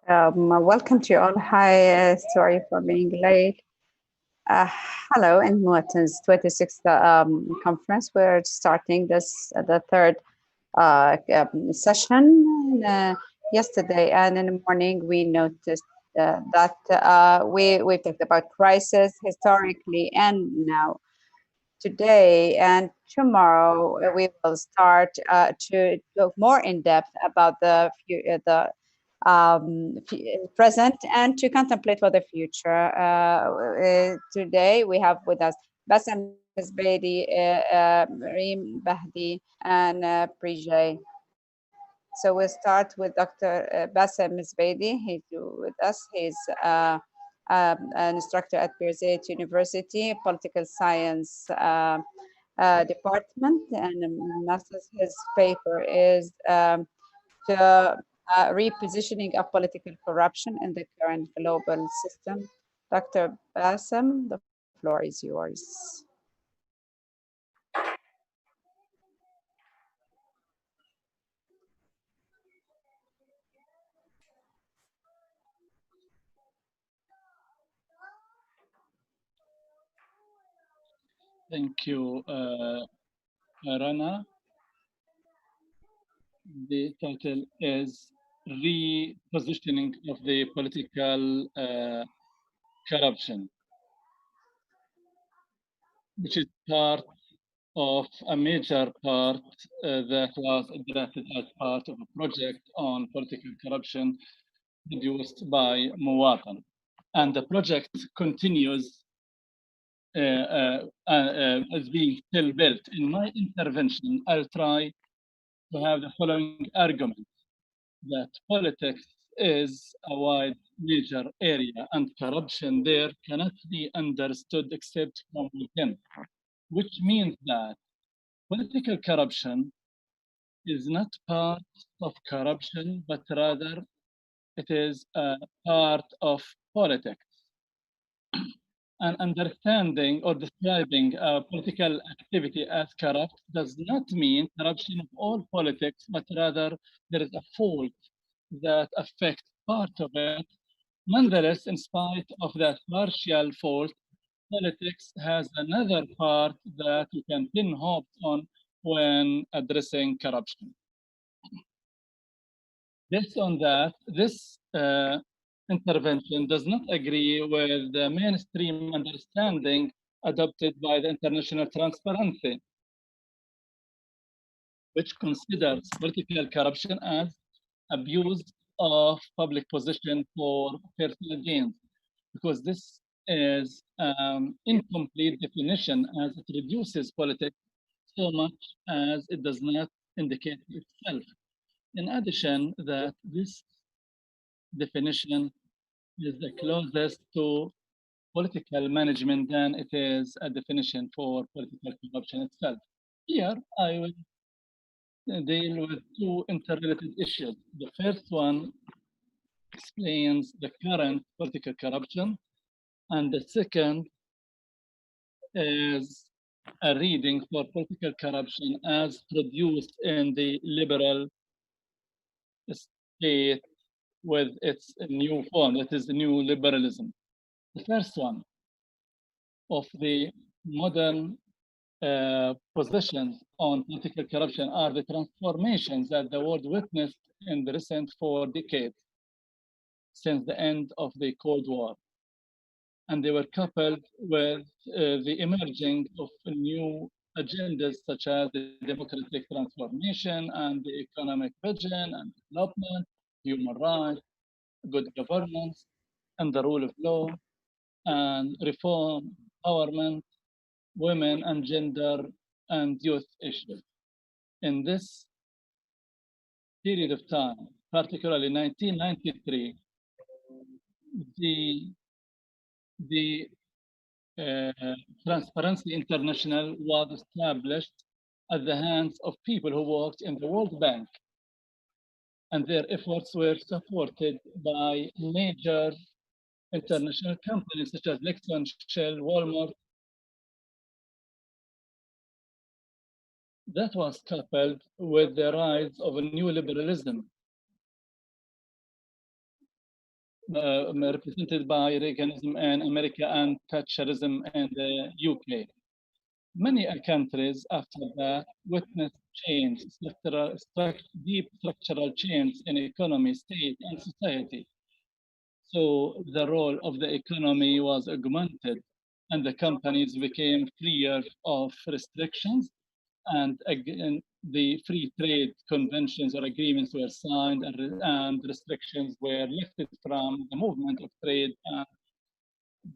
Welcome to you all. Hi, sorry for being late. Uh, Hello, in Muwatin's 26th conference. We're starting this the third session. Yesterday and in the morning, we noticed that we talked about crisis historically and now. Today and tomorrow, we will start to look more in depth about the present and to contemplate for the future. Today, we have with us Basem Ezbidi, Reem Mahdi, and Appiagyei. So we'll start with Dr. Basem Ezbidi. He's with us. He's an instructor at Birzeit University, political science department, and his paper is the repositioning of political corruption in the current global system. Dr. Basem, the floor is yours. Thank you, Rana. The title is Repositioning of the Political Corruption, which is part of a major part that was drafted as part of a project on political corruption produced by Muwatin. And the project continues as being still built. In my intervention, I'll try to have the following argument, that politics is a wide major area and corruption there cannot be understood except from within, which means that political corruption is not part of corruption, but rather it is a part of politics. And understanding or describing political activity as corrupt does not mean corruption of all politics, but rather there is a fault that affects part of it. Nonetheless, in spite of that partial fault, politics has another part that you can pin hopes on when addressing corruption. Based on that, this intervention does not agree with the mainstream understanding adopted by the International Transparency, which considers political corruption as abuse of public position for personal gains, because this is incomplete definition as it reduces politics so much as it does not indicate itself. In addition, that this definition is the closest to political management than it is a definition for political corruption itself. Here, I will deal with two interrelated issues. The first one explains the current political corruption, and the second is a reading for political corruption as produced in the liberal state with its new form, that is the new liberalism. The first one of the modern positions on political corruption are the transformations that the world witnessed in the recent 4 decades since the end of the Cold War. And they were coupled with the emerging of new agendas such as the democratic transformation and the economic vision and development, human rights, good governance, and the rule of law, and reform, empowerment, women and gender and youth issues. In this period of time, particularly 1993, the Transparency International was established at the hands of people who worked in the World Bank, and their efforts were supported by major international companies such as Lexon, Shell, Walmart. That was coupled with the rise of a new liberalism represented by Reaganism in America and Thatcherism in the UK. Many countries after that witnessed change, deep structural change in economy, state, and society. So the role of the economy was augmented, and the companies became freer of restrictions, and again, the free trade conventions or agreements were signed, and restrictions were lifted from the movement of trade and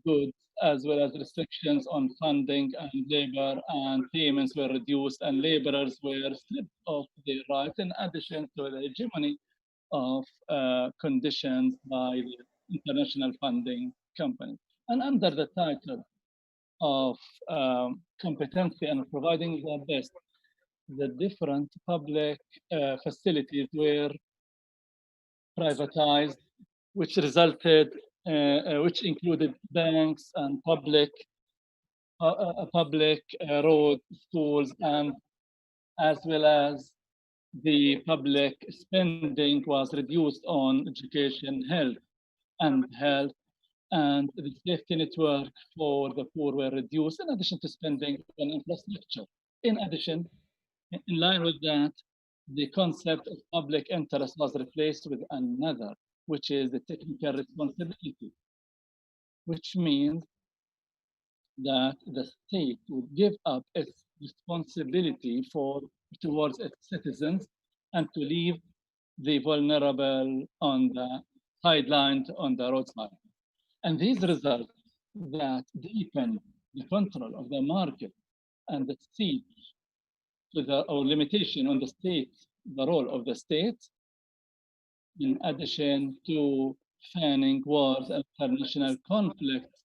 goods, as well as restrictions on funding and labor, and payments were reduced, and laborers were stripped of their rights, in addition to the hegemony of conditions by the international funding companies. And under the title of competency and providing the best, the different public facilities were privatized, which resulted, which included banks and public roads, schools, and as well as the public spending was reduced on education, health, and the safety network for the poor were reduced, in addition to spending on infrastructure. In addition, in line with that, the concept of public interest was replaced with another, which is the technical responsibility, which means that the state would give up its responsibility towards its citizens and to leave the vulnerable on the sidelines on the roadside. And these results that deepen the control of the market and the siege or limitation on the state, the role of the state, in addition to fanning wars and international conflicts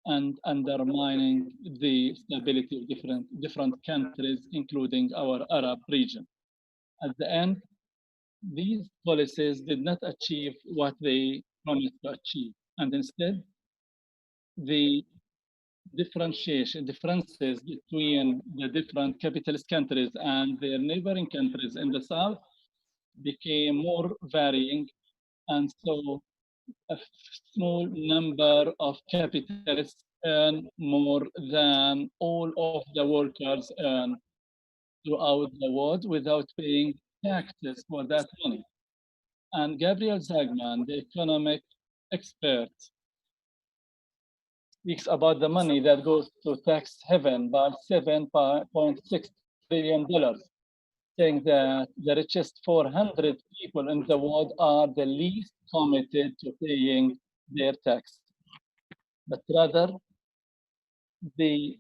and undermining the stability of different countries, including our Arab region. At the end, these policies did not achieve what they promised to achieve, and instead, the differences between the different capitalist countries and their neighboring countries in the south became more varying, and so a small number of capitalists earn more than all of the workers earn throughout the world without paying taxes for that money. And Gabriel Zagman, the economic expert, speaks about the money that goes to tax heaven by $7.6 trillion, saying that the richest 400 people in the world are the least committed to paying their tax. But rather, the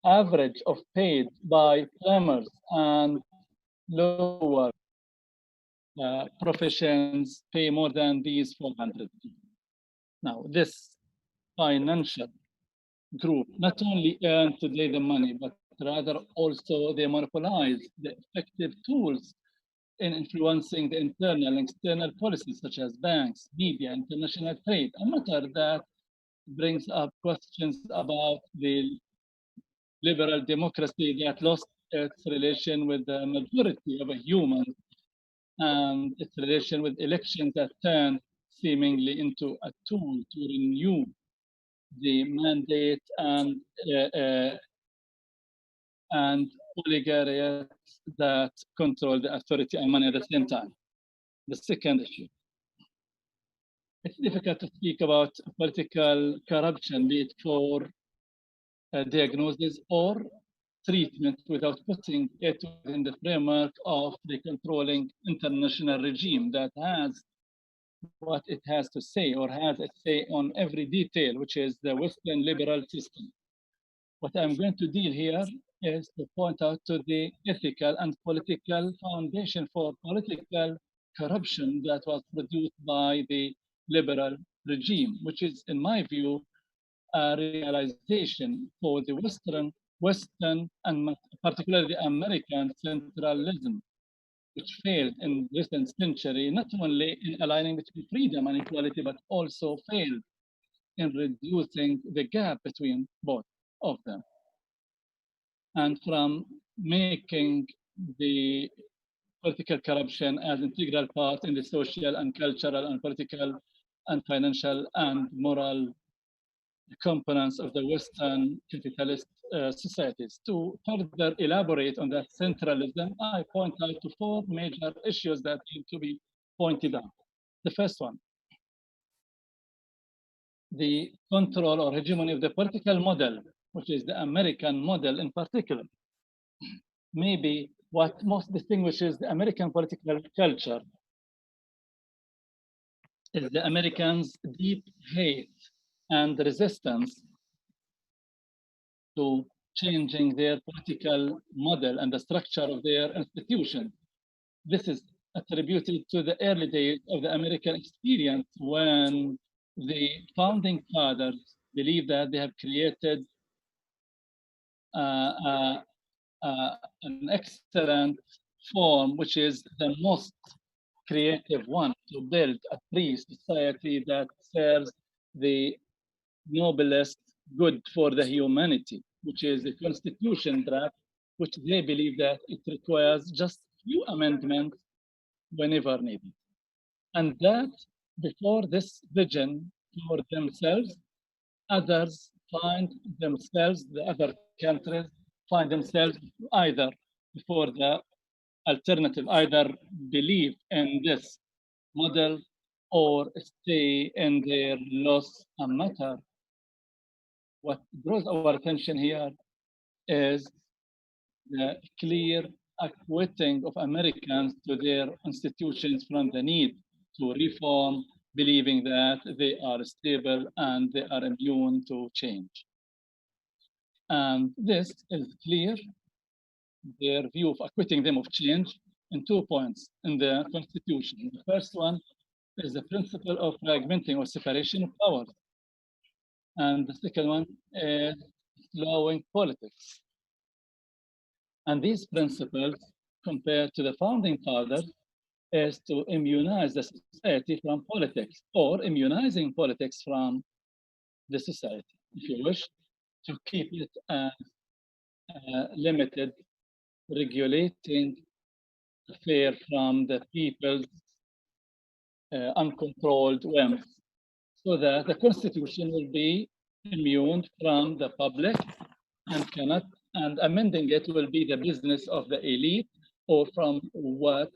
average of paid by plumbers and lower professions pay more than these 400 people. Now, this financial group not only earn today the money, but rather also they monopolize the effective tools in influencing the internal and external policies such as banks, media, international trade, a matter that brings up questions about the liberal democracy that lost its relation with the majority of humans and its relation with elections that turned seemingly into a tool to renew the mandate and oligarchs that control the authority and money at the same time. The second issue. It's difficult to speak about political corruption, be it for diagnosis or treatment, without putting it within the framework of the controlling international regime that has what it has to say or has a say on every detail, which is the Western liberal system. What I'm going to deal here is to point out to the ethical and political foundation for political corruption that was produced by the liberal regime, which is, in my view, a realization for the Western and particularly American centralism, which failed in the recent century, not only in aligning between freedom and equality, but also failed in reducing the gap between both of them. And from making the political corruption as integral part in the social and cultural and political and financial and moral components of the Western capitalist societies. To further elaborate on that centralism, I point out to 4 major issues that need to be pointed out. The first one, the control or hegemony of the political model, which is the American model in particular. Maybe what most distinguishes the American political culture is the Americans' deep hate and resistance to changing their political model and the structure of their institution. This is attributed to the early days of the American experience when the founding fathers believed that they have created an excellent form, which is the most creative one, to build a free society that serves the noblest good for the humanity, which is the constitution draft, which they believe that it requires just few amendments whenever needed. And that before this vision for themselves, others find themselves, the other countries find themselves either before the alternative, either believe in this model or stay in their loss and matter. What draws our attention here is the clear acquitting of Americans to their institutions from the need to reform, believing that they are stable and they are immune to change. And this is clear, their view of acquitting them of change, in 2 points in the Constitution. The first one is the principle of fragmenting or separation of powers. And the second one is slowing politics. And these principles, compared to the founding fathers, is to immunize the society from politics, or immunizing politics from the society, if you wish, to keep it as limited, regulating affair from the people's uncontrolled whims, so that the constitution will be immune from the public and cannot, and amending it will be the business of the elite or from what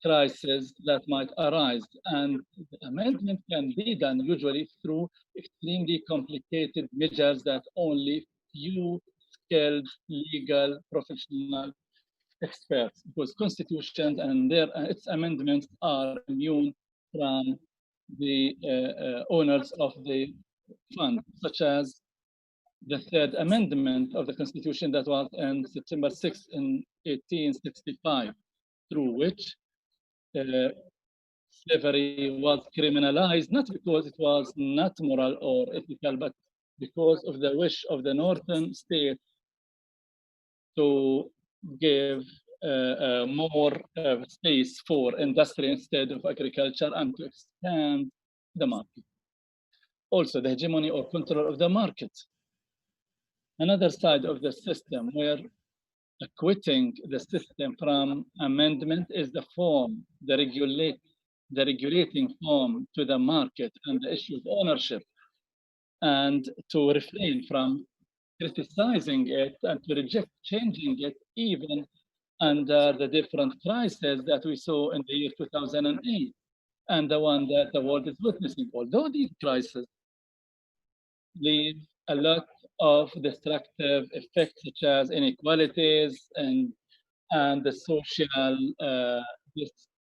crisis that might arise. And the amendment can be done usually through extremely complicated measures that only few skilled legal professional experts, because constitutions and its amendments are immune from the owners of the fund, such as the 3rd Amendment of the Constitution that was on September 6 in 1865, through which slavery was criminalized, not because it was not moral or ethical, but because of the wish of the northern states to give more space for industry instead of agriculture and to expand the market. Also, the hegemony or control of the market. Another side of the system where acquitting the system from amendment is the form, the regulating form to the market and the issue of ownership, and to refrain from criticizing it and to reject changing it even under the different crises that we saw in the year 2008 and the one that the world is witnessing. Although these crises leave a lot of destructive effects such as inequalities and the social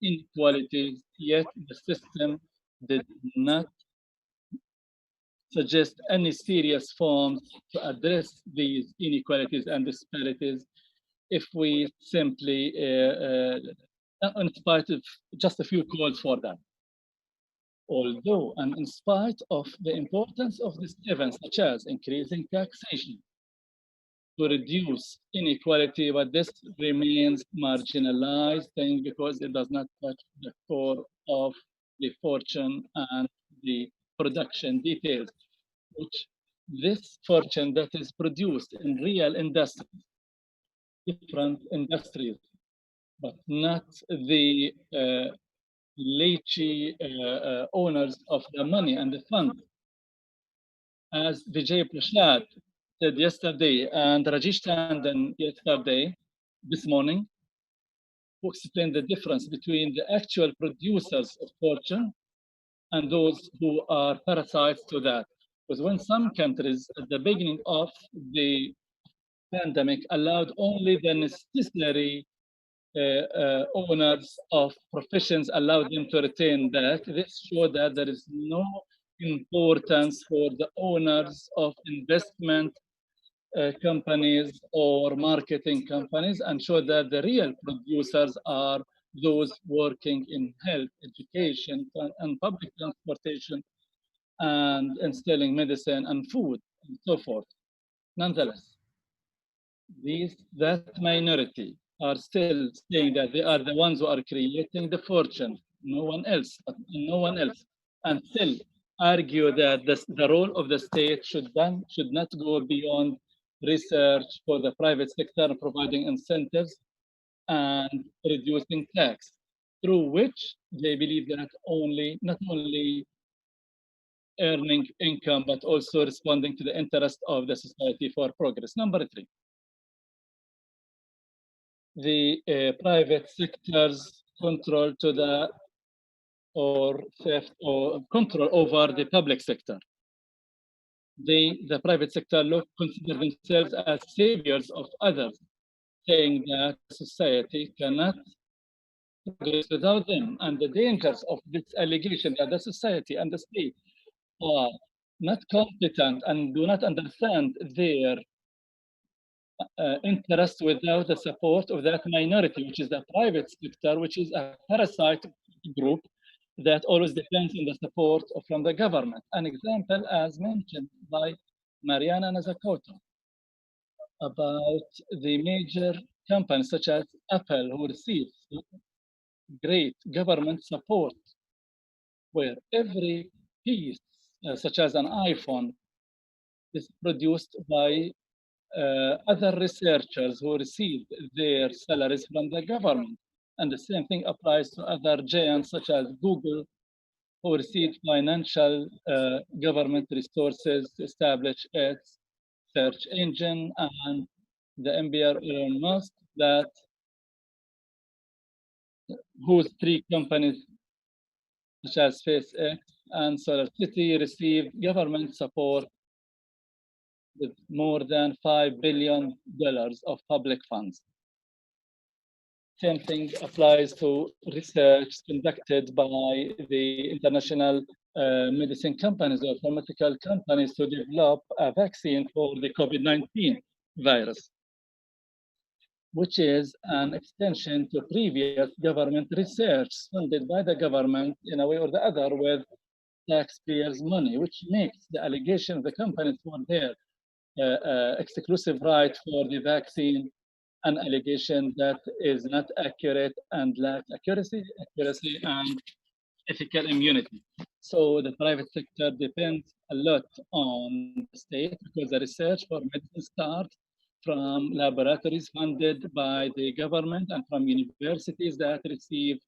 inequalities, yet the system did not suggest any serious forms to address these inequalities and disparities if we simply, in spite of just a few calls for that. Although, and in spite of the importance of these events, such as increasing taxation to reduce inequality, but this remains marginalized thing because it does not touch the core of the fortune and the production details, which this fortune that is produced in real industries, different industries, but not the lychee owners of the money and the fund. As Vijay Prashad said yesterday, and Rajesh Tandon yesterday, this morning, who explained the difference between the actual producers of fortune and those who are parasites to that. Because when some countries at the beginning of the pandemic allowed only the necessary owners of professions, allowed them to retain that, this showed that there is no importance for the owners of investment companies or marketing companies, and show that the real producers are those working in health, education, and public transportation, and instilling medicine and food, and so forth. Nonetheless, that minority are still saying that they are the ones who are creating the fortune, no one else, and still argue that the role of the state should not go beyond research for the private sector, providing incentives and reducing tax, through which they believe that not only earning income, but also responding to the interest of the society for progress. Number 3, the private sector's control or theft or control over the public sector. The private sector consider themselves as saviors of others, saying that society cannot progress without them, and the dangers of this allegation that the society and the state are not competent and do not understand their interest without the support of that minority, which is the private sector, which is a parasite group that always depends on the support from the government. An example, as mentioned by Mariana Nazakota, about the major companies such as Apple, who receives great government support, where every piece, such as an iPhone, is produced by other researchers who receive their salaries from the government. And the same thing applies to other giants such as Google, who receive financial government resources to establish its search engine, and the MBR Elon Musk, whose 3 companies such as SpaceX and SolarCity receive government support with more than $5 billion of public funds. Same thing applies to research conducted by the international medicine companies or pharmaceutical companies to develop a vaccine for the COVID-19 virus, which is an extension to previous government research funded by the government in a way or the other with taxpayers' money, which makes the allegation of the companies for their exclusive right for the vaccine an allegation that is not accurate and lacks accuracy and ethical immunity. So the private sector depends a lot on the state, because the research for medicine starts from laboratories funded by the government and from universities that receive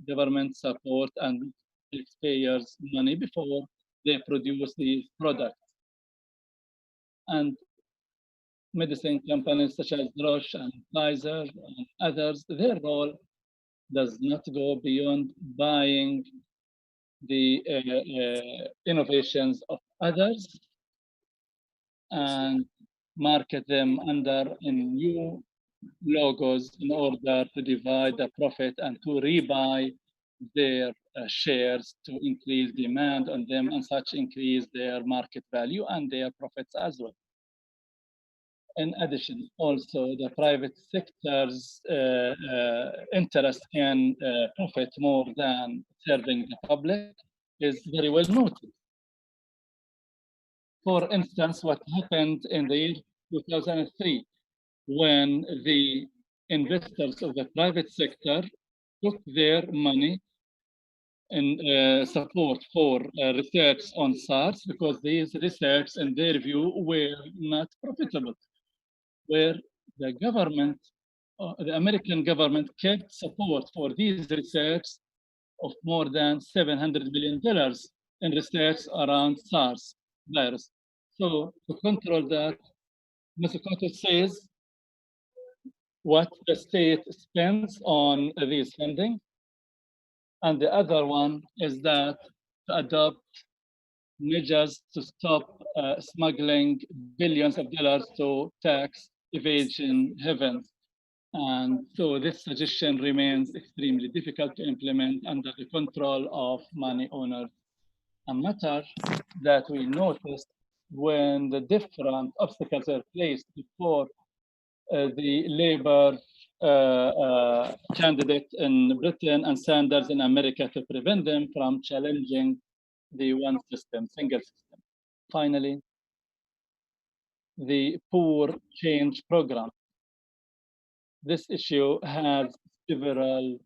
government support and taxpayers' money before they produce these products. And medicine companies such as Roche and Pfizer and others, their role does not go beyond buying the innovations of others and market them under new logos in order to divide the profit and to rebuy their shares to increase demand on them, and such increase their market value and their profits as well. In addition, also the private sector's interest in profit more than serving the public is very well noted. For instance, what happened in the year 2003, when the investors of the private sector took their money in support for research on SARS, because these research, in their view, were not profitable, where the government, the American government, kept support for these research of more than $700 million in research around SARS virus. So to control that, Mr. Kwadwo says what the state spends on these funding. And the other one is that to adopt measures to stop smuggling billions of dollars to tax evasion havens. And so this suggestion remains extremely difficult to implement under the control of money owners. A matter that we noticed when the different obstacles are placed before the Labour candidate in Britain and Sanders in America to prevent them from challenging the one system, single system. Finally, the poor change program. This issue has several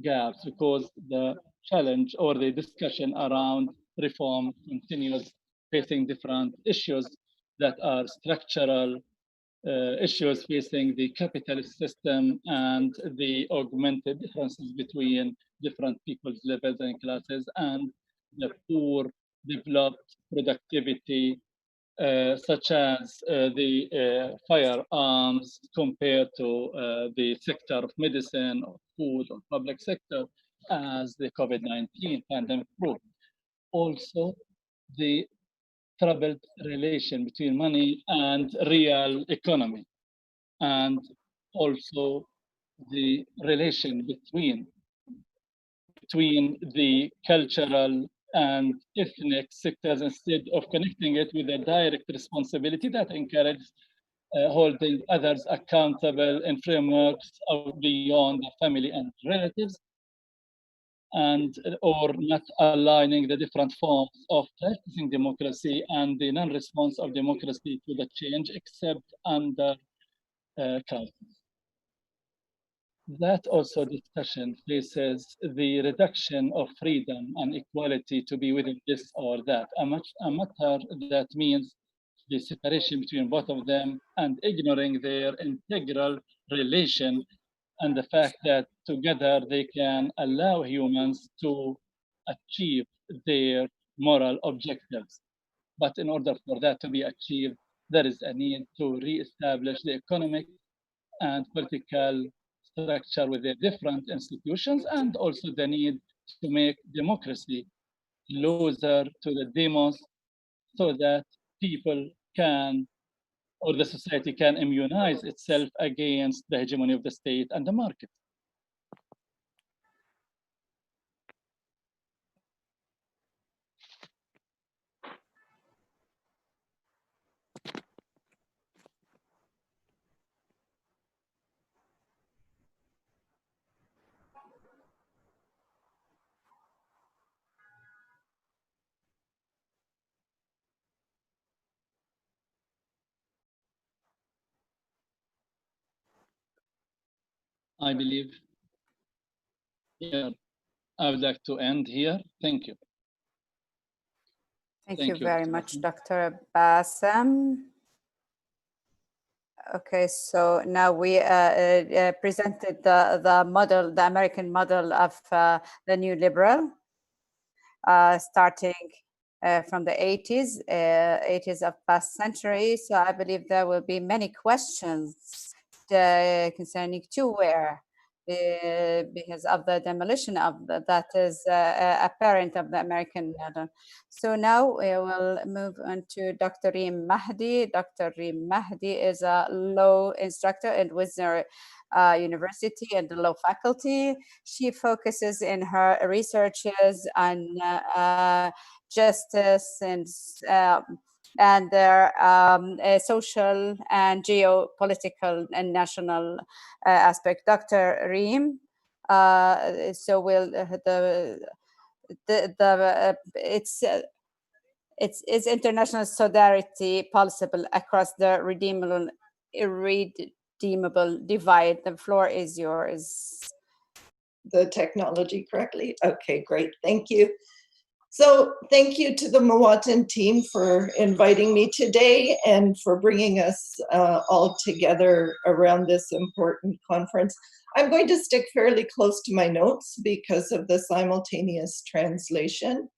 gaps because the challenge or the discussion around reform continues facing different issues that are structural issues facing the capitalist system and the augmented differences between different people's levels and classes and the poor developed productivity such as the firearms compared to the sector of medicine or food or public sector as the COVID-19 pandemic proved. Also, the troubled relation between money and real economy, and also the relation between the cultural and ethnic sectors instead of connecting it with a direct responsibility that encourages holding others accountable in frameworks beyond the family and relatives, and or not aligning the different forms of practicing democracy and the non-response of democracy to the change except under crisis. That also discussion faces the reduction of freedom and equality to be within this or that, a matter that means the separation between both of them and ignoring their integral relation and the fact that together they can allow humans to achieve their moral objectives. But in order for that to be achieved, there is a need to re-establish the economic and political structure with the different institutions, and also the need to make democracy closer to the demos so that people can, or the society can immunize itself against the hegemony of the state and the market. I believe here, I would like to end here. Thank you. Thank you very much, Dr. Basem. Okay, so now we presented the model, the American model of the new liberal, starting from the 80s of past century. So I believe there will be many questions concerning where, because of the demolition of that is apparent of the American model. So now we will move on to Dr. Reem Mahdi. Dr. Reem Mahdi is a law instructor at Wisner University and the law faculty. She focuses in her researches on justice and their social and geopolitical and national aspect. Dr. Reem, so will it's international solidarity possible across the redeemable divide. The floor is yours. The technology correctly? Okay, great, thank you. So thank you to the Muwatin team for inviting me today and for bringing us all together around this important conference. I'm going to stick fairly close to my notes because of the simultaneous translation.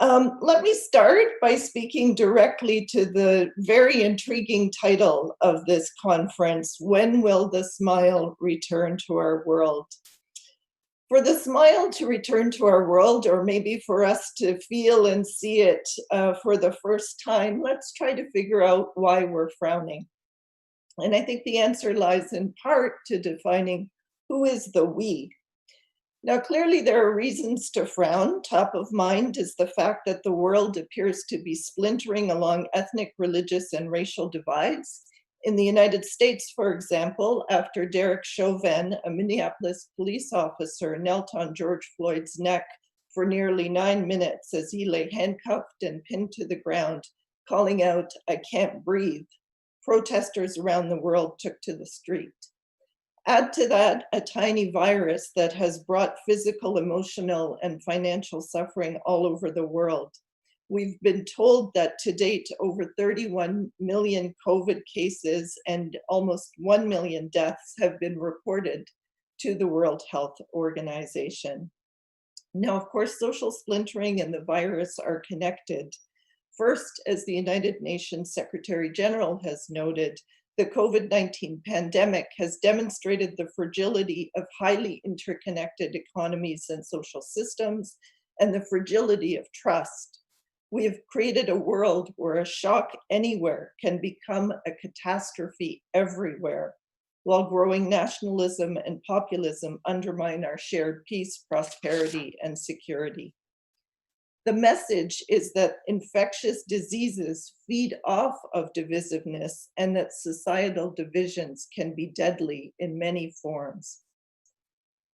Let me start by speaking directly to the very intriguing title of this conference, When Will the Smile Return to Our World? For the smile to return to our world, or maybe for us to feel and see it for the first time, let's try to figure out why we're frowning. And I think the answer lies in part to defining who is the we. Now, clearly there are reasons to frown. Top of mind is the fact that the world appears to be splintering along ethnic, religious, and racial divides. In the United States, for example, after Derek Chauvin, a Minneapolis police officer, knelt on George Floyd's neck for nearly 9 minutes as he lay handcuffed and pinned to the ground, calling out, "I can't breathe," protesters around the world took to the street. Add to that a tiny virus that has brought physical, emotional, and financial suffering all over the world. We've been told that to date, over 31 million COVID cases and almost 1 million deaths have been reported to the World Health Organization. Now, of course, social splintering and the virus are connected. First, as the United Nations Secretary General has noted, the COVID-19 pandemic has demonstrated the fragility of highly interconnected economies and social systems and the fragility of trust. We have created a world where a shock anywhere can become a catastrophe everywhere, while growing nationalism and populism undermine our shared peace, prosperity, and security. The message is that infectious diseases feed off of divisiveness and that societal divisions can be deadly in many forms.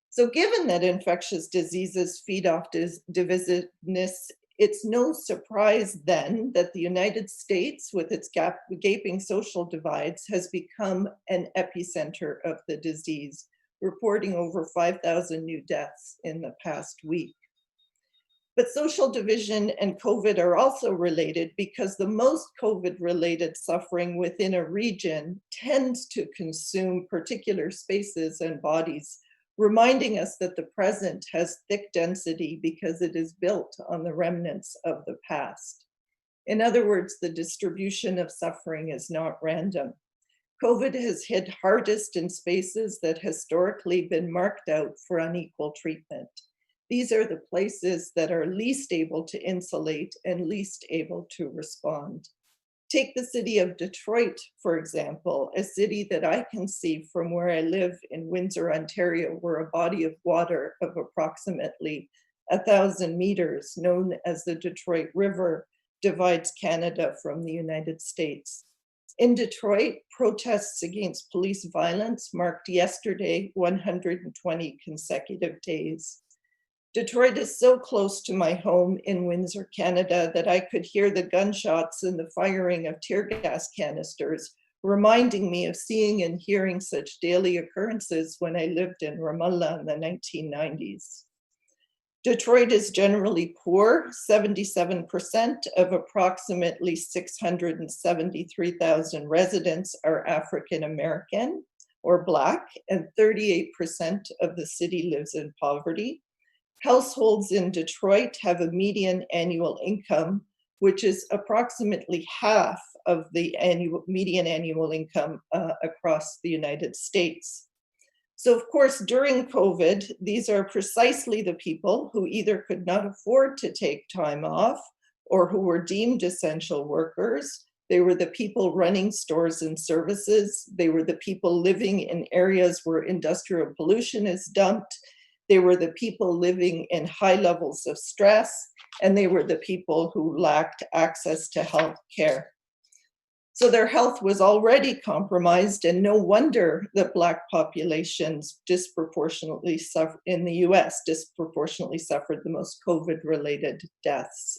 So given that infectious diseases feed off divisiveness, it's no surprise then that the United States, with its gaping social divides, has become an epicenter of the disease, reporting over 5,000 new deaths in the past week. But social division and COVID are also related because the most COVID-related suffering within a region tends to consume particular spaces and bodies, reminding us that the present has thick density because it is built on the remnants of the past. In other words, the distribution of suffering is not random. COVID has hit hardest in spaces that historically been marked out for unequal treatment. These are the places that are least able to insulate and least able to respond. Take the city of Detroit, for example, a city that I can see from where I live in Windsor, Ontario, where a body of water of approximately 1,000 meters, known as the Detroit River, divides Canada from the United States. In Detroit, protests against police violence marked yesterday 120 consecutive days. Detroit is so close to my home in Windsor, Canada, that I could hear the gunshots and the firing of tear gas canisters, reminding me of seeing and hearing such daily occurrences when I lived in Ramallah in the 1990s. Detroit is generally poor. 77% of approximately 673,000 residents are African American or Black, and 38% of the city lives in poverty. Households in Detroit have a median annual income, which is approximately half of the median annual income across the United States. So of course, during COVID, these are precisely the people who either could not afford to take time off or who were deemed essential workers. They were the people running stores and services. They were the people living in areas where industrial pollution is dumped. They were the people living in high levels of stress, and they were the people who lacked access to health care. So their health was already compromised, and no wonder that Black populations disproportionately suffer in the US disproportionately suffered the most COVID-related deaths.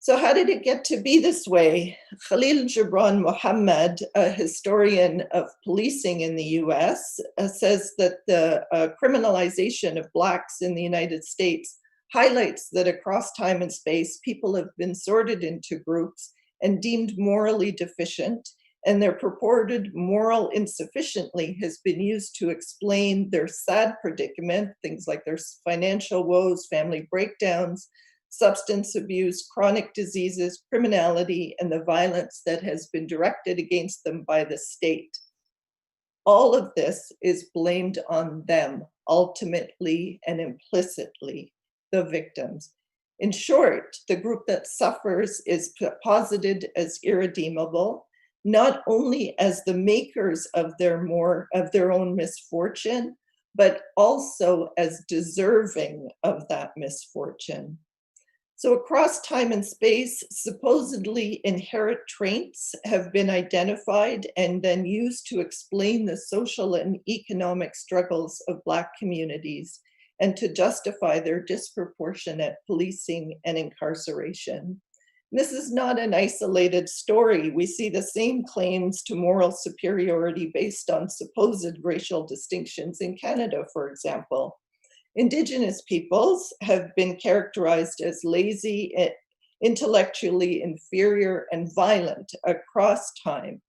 So how did it get to be this way? Khalil Gibran Muhammad, a historian of policing in the US, says that the criminalization of Blacks in the United States highlights that across time and space, people have been sorted into groups and deemed morally deficient, and their purported moral insufficiency has been used to explain their sad predicament, things like their financial woes, family breakdowns, substance abuse, chronic diseases, criminality, and the violence that has been directed against them by the state. All of this is blamed on them, ultimately and implicitly, the victims. In short, the group that suffers is posited as irredeemable, not only as the makers of their own misfortune, but also as deserving of that misfortune. So across time and space, supposedly inherent traits have been identified and then used to explain the social and economic struggles of Black communities and to justify their disproportionate policing and incarceration. This is not an isolated story. We see the same claims to moral superiority based on supposed racial distinctions in Canada, for example. Indigenous peoples have been characterized as lazy, intellectually inferior, and violent across time.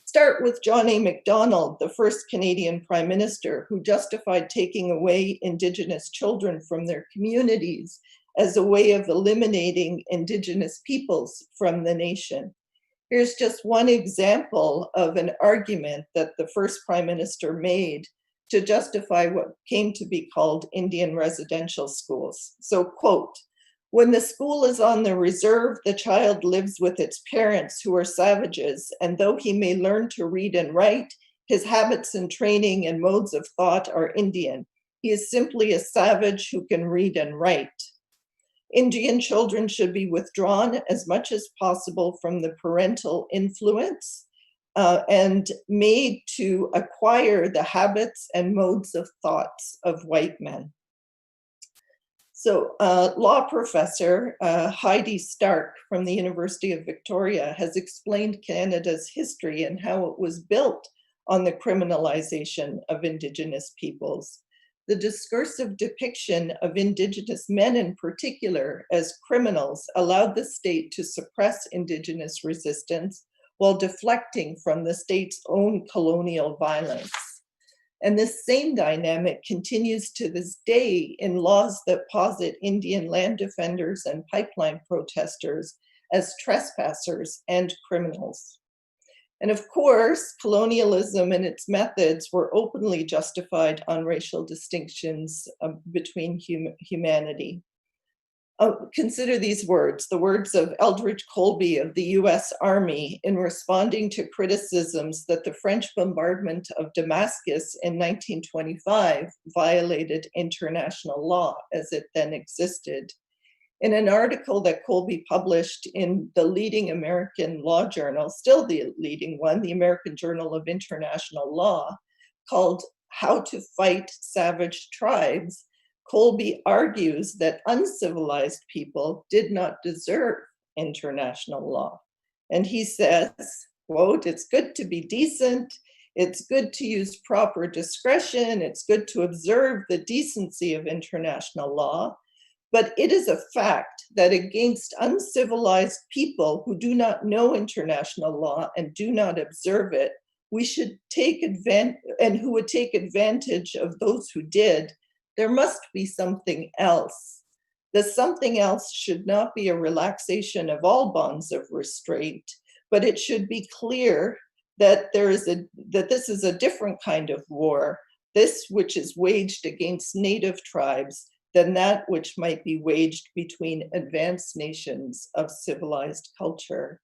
Start with John A. Macdonald, the first Canadian Prime Minister, who justified taking away Indigenous children from their communities as a way of eliminating Indigenous peoples from the nation. Here's just one example of an argument that the first Prime Minister made to justify what came to be called Indian residential schools. So, quote, "When the school is on the reserve, the child lives with its parents who are savages, and though he may learn to read and write, his habits and training and modes of thought are Indian. He is simply a savage who can read and write. Indian children should be withdrawn as much as possible from the parental influence and made to acquire the habits and modes of thoughts of white men." So law professor Heidi Stark from the University of Victoria has explained Canada's history and how it was built on the criminalization of Indigenous peoples. The discursive depiction of Indigenous men in particular as criminals allowed the state to suppress Indigenous resistance while deflecting from the state's own colonial violence. And this same dynamic continues to this day in laws that posit Indian land defenders and pipeline protesters as trespassers and criminals. And of course, colonialism and its methods were openly justified on racial distinctions between humanity. Consider these words, the words of Eldridge Colby of the US Army in responding to criticisms that the French bombardment of Damascus in 1925 violated international law as it then existed. In an article that Colby published in the leading American law journal, still the leading one, the American Journal of International Law, called "How to Fight Savage Tribes," Colby argues that uncivilized people did not deserve international law. And he says, quote, "It's good to be decent, it's good to use proper discretion, it's good to observe the decency of international law, but it is a fact that against uncivilized people who do not know international law and do not observe it, we should take advantage, and who would take advantage of those who did, there must be something else. The something else should not be a relaxation of all bonds of restraint, but it should be clear that this is a different kind of war, this which is waged against native tribes, than that which might be waged between advanced nations of civilized culture."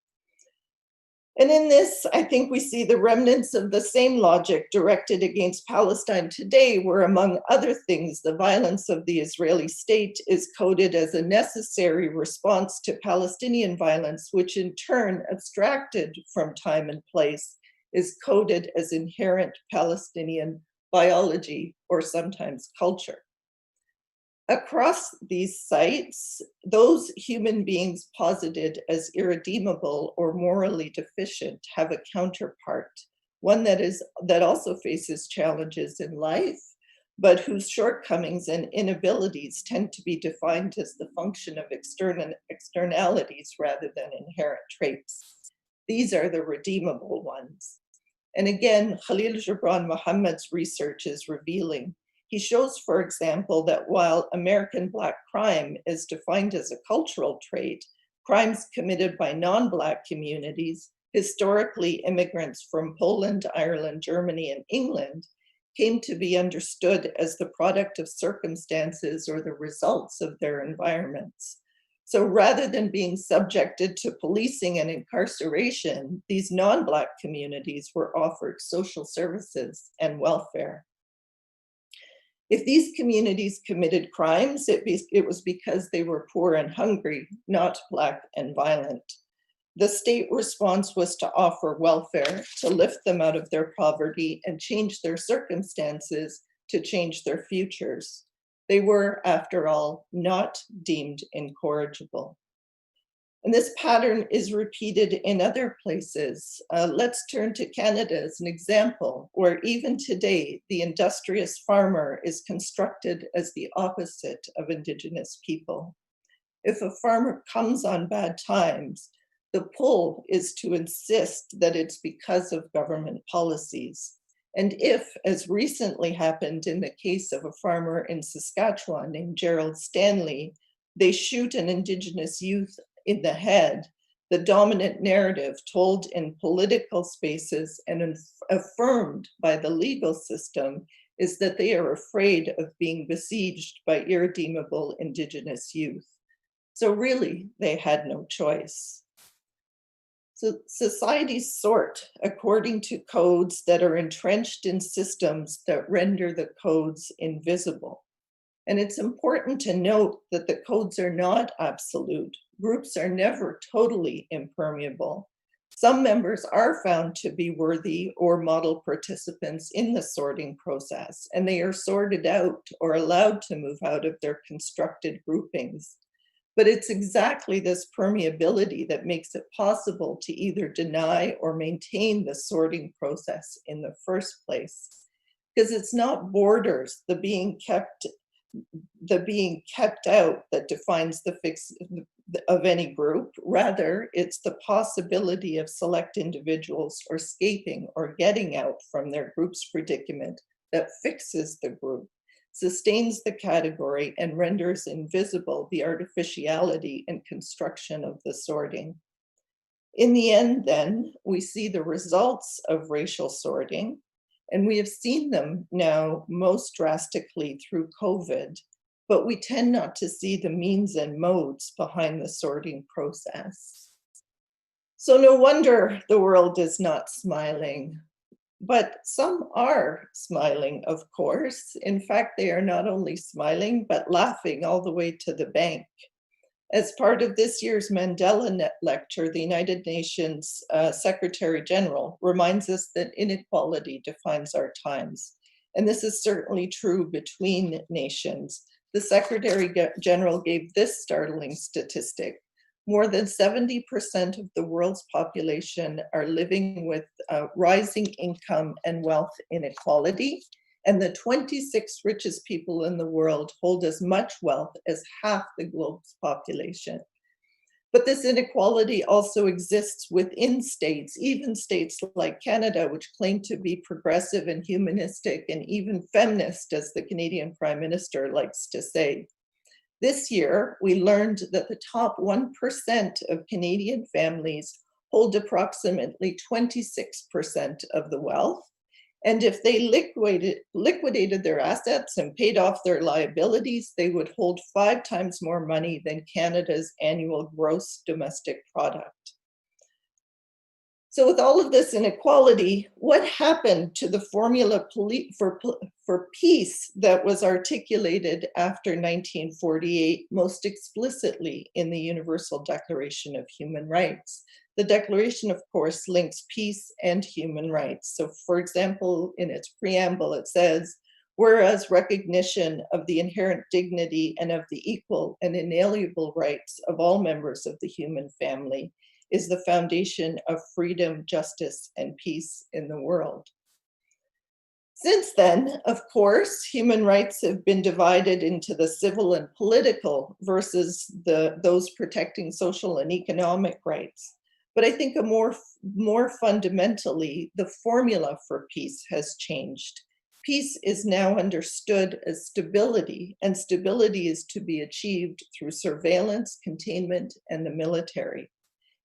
And in this, I think we see the remnants of the same logic directed against Palestine today, where among other things, the violence of the Israeli state is coded as a necessary response to Palestinian violence, which in turn, abstracted from time and place, is coded as inherent Palestinian biology or sometimes culture. Across these sites, those human beings posited as irredeemable or morally deficient have a counterpart, one that also faces challenges in life, but whose shortcomings and inabilities tend to be defined as the function of externalities rather than inherent traits. These are the redeemable ones. And again, Khalil Gibran Muhammad's research is revealing. He shows, for example, that while American Black crime is defined as a cultural trait, crimes committed by non-Black communities, historically immigrants from Poland, Ireland, Germany, and England, came to be understood as the product of circumstances or the results of their environments. So rather than being subjected to policing and incarceration, these non-Black communities were offered social services and welfare. If these communities committed crimes, it was because they were poor and hungry, not Black and violent. The state response was to offer welfare, to lift them out of their poverty and change their circumstances to change their futures. They were, after all, not deemed incorrigible. And this pattern is repeated in other places. Let's turn to Canada as an example, where even today, the industrious farmer is constructed as the opposite of Indigenous people. If a farmer comes on bad times, the pull is to insist that it's because of government policies. And if, as recently happened in the case of a farmer in Saskatchewan named Gerald Stanley, they shoot an Indigenous youth in the head, the dominant narrative told in political spaces and affirmed by the legal system is that they are afraid of being besieged by irredeemable Indigenous youth. So really, they had no choice. So societies sort according to codes that are entrenched in systems that render the codes invisible. And it's important to note that the codes are not absolute. Groups are never totally impermeable. Some members are found to be worthy or model participants in the sorting process, and they are sorted out or allowed to move out of their constructed groupings. But it's exactly this permeability that makes it possible to either deny or maintain the sorting process in the first place. Because it's not borders, the being kept out that defines the fix of any group. Rather, it's the possibility of select individuals escaping or getting out from their group's predicament that fixes the group, sustains the category, and renders invisible the artificiality and construction of the sorting. In the end, then, we see the results of racial sorting, and we have seen them now most drastically through COVID, but we tend not to see the means and modes behind the sorting process. So no wonder the world is not smiling. But some are smiling, of course. In fact, they are not only smiling, but laughing all the way to the bank. As part of this year's Mandela Lecture, the United Nations Secretary General reminds us that inequality defines our times. And this is certainly true between nations. The Secretary General gave this startling statistic. More than 70% of the world's population are living with rising income and wealth inequality, and the 26 richest people in the world hold as much wealth as half the globe's population. But this inequality also exists within states, even states like Canada, which claim to be progressive and humanistic and even feminist, as the Canadian Prime Minister likes to say. This year, we learned that the top 1% of Canadian families hold approximately 26% of the wealth. And if they liquidated their assets and paid off their liabilities, they would hold 5 times more money than Canada's annual gross domestic product. So with all of this inequality, what happened to the formula for peace that was articulated after 1948 most explicitly in the Universal Declaration of Human Rights? The Declaration, of course, links peace and human rights. So for example, in its preamble, it says, whereas recognition of the inherent dignity and of the equal and inalienable rights of all members of the human family is the foundation of freedom, justice, and peace in the world. Since then, of course, human rights have been divided into the civil and political versus those protecting social and economic rights. But I think more fundamentally, the formula for peace has changed. Peace is now understood as stability, and stability is to be achieved through surveillance, containment, and the military.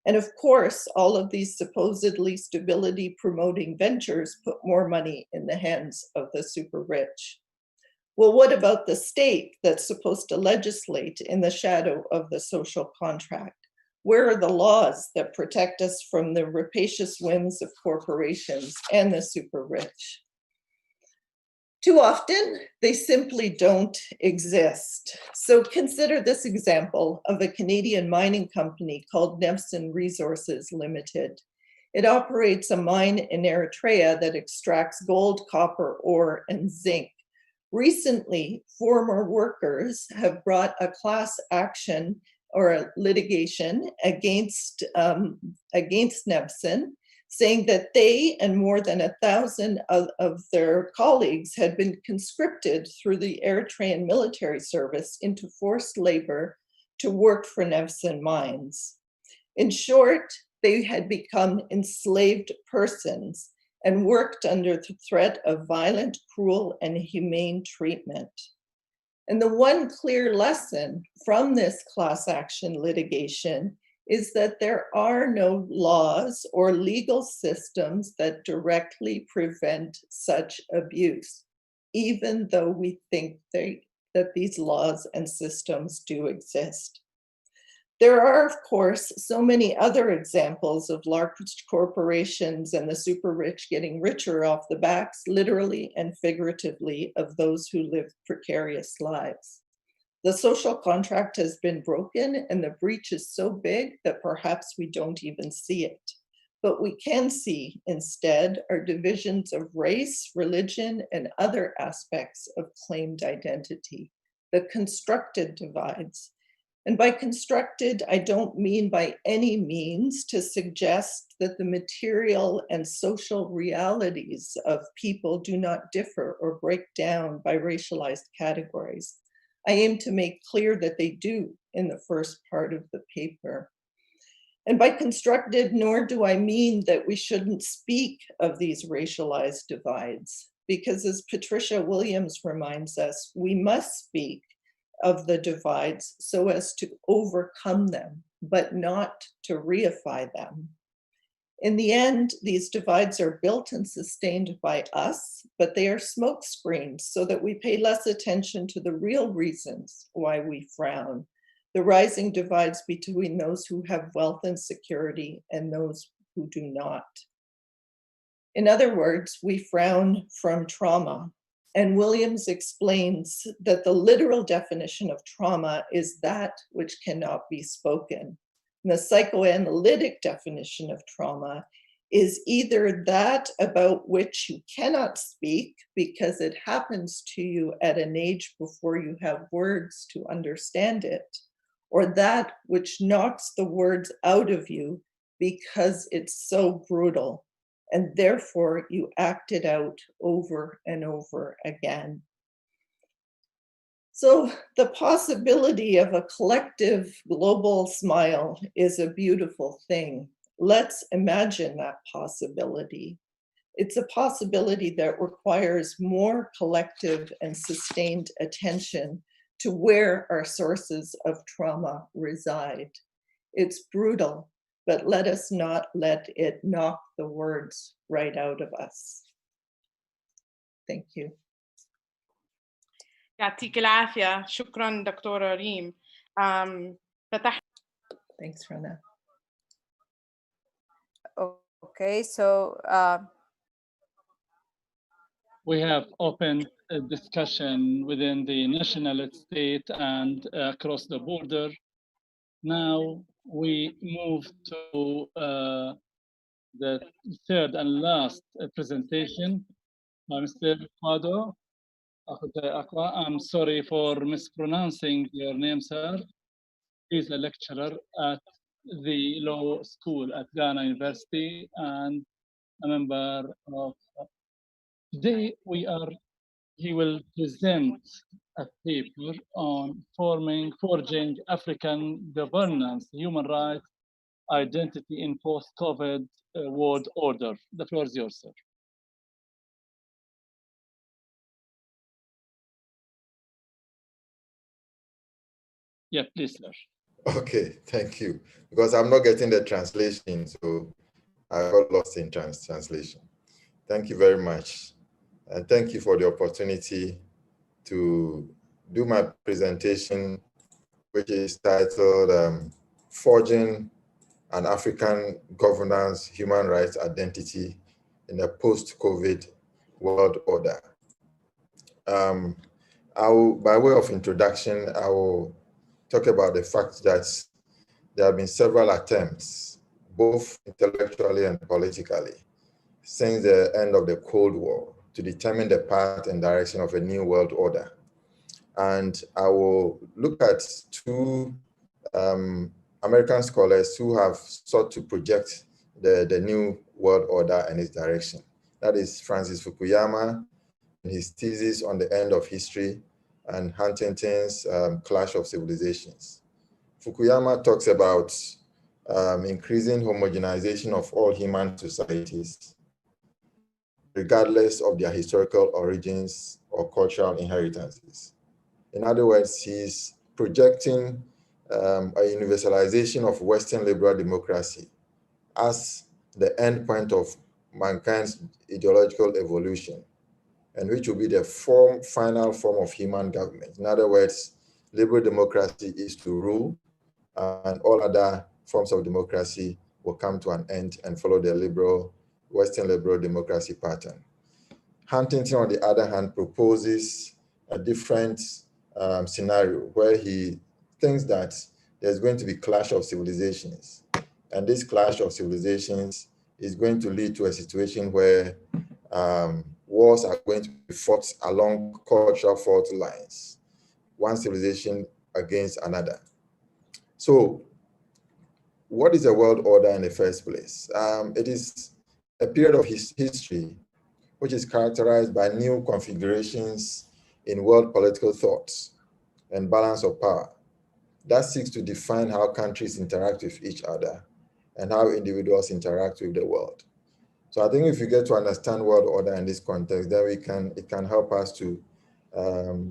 And of course, all of these supposedly stability-promoting ventures put more money in the hands of the super rich. Well, what about the state that's supposed to legislate in the shadow of the social contract? Where are the laws that protect us from the rapacious whims of corporations and the super rich? Too often, they simply don't exist. So consider this example of a Canadian mining company called Nevsun Resources Limited. It operates a mine in Eritrea that extracts gold, copper, ore, and zinc. Recently, former workers have brought a class action or a litigation against Nevsun, saying that they and more than 1,000 of their colleagues had been conscripted through the Eritrean military service into forced labor to work for Nevsun mines. In short, they had become enslaved persons and worked under the threat of violent, cruel, and inhumane treatment. And the one clear lesson from this class action litigation is that there are no laws or legal systems that directly prevent such abuse, even though we think that these laws and systems do exist. There are, of course, so many other examples of large corporations and the super rich getting richer off the backs, literally and figuratively, of those who live precarious lives. The social contract has been broken, and the breach is so big that perhaps we don't even see it. But we can see instead our divisions of race, religion, and other aspects of claimed identity, the constructed divides. And by constructed, I don't mean by any means to suggest that the material and social realities of people do not differ or break down by racialized categories. I aim to make clear that they do in the first part of the paper. And by constructed, nor do I mean that we shouldn't speak of these racialized divides, because as Patricia Williams reminds us, we must speak of the divides so as to overcome them, but not to reify them. In the end, these divides are built and sustained by us, but they are smoke screens so that we pay less attention to the real reasons why we frown, the rising divides between those who have wealth and security and those who do not. In other words, we frown from trauma. And Williams explains that the literal definition of trauma is that which cannot be spoken. And the psychoanalytic definition of trauma is either that about which you cannot speak because it happens to you at an age before you have words to understand it, or that which knocks the words out of you because it's so brutal, and therefore you act it out over and over again. So the possibility of a collective global smile is a beautiful thing. Let's imagine that possibility. It's a possibility that requires more collective and sustained attention to where our sources of trauma reside. It's brutal, but let us not let it knock the words right out of us. Thank you. يعطيك العافية. شكرا دكتورة ريم. فتحت. Thanks, Rana. Okay, so we have opened a discussion within the national state and across the border. Now we move to the third and last presentation by Mr. Kwadwo. I'm sorry for mispronouncing your name, sir. He's a lecturer at the law school at Ghana University and a member of Today he will present a paper on forging African governance, human rights, identity in post-COVID world order. The floor is yours, sir. Yeah, please, sir. Okay, thank you. Because I'm not getting the translation, so I got lost in translation. Thank you very much. And thank you for the opportunity to do my presentation, which is titled Forging an African Governance, Human Rights Identity in a Post-COVID World Order. By way of introduction, I will talk about the fact that there have been several attempts, both intellectually and politically, since the end of the Cold War to determine the path and direction of a new world order. And I will look at two American scholars who have sought to project the new world order and its direction. That is Francis Fukuyama in his thesis on the end of history and Huntington's Clash of Civilizations. Fukuyama talks about increasing homogenization of all human societies, regardless of their historical origins or cultural inheritances. In other words, he's projecting a universalization of Western liberal democracy as the end point of mankind's ideological evolution, and which will be the final form of human government. In other words, liberal democracy is to rule, and all other forms of democracy will come to an end and follow the Western liberal democracy pattern. Huntington, on the other hand, proposes a different scenario where he thinks that there's going to be clash of civilizations. And this clash of civilizations is going to lead to a situation where wars are going to be fought along cultural fault lines, one civilization against another. So what is a world order in the first place? It is a period of history which is characterized by new configurations in world political thoughts and balance of power that seeks to define how countries interact with each other and how individuals interact with the world. So I think if you get to understand world order in this context, then it can help us to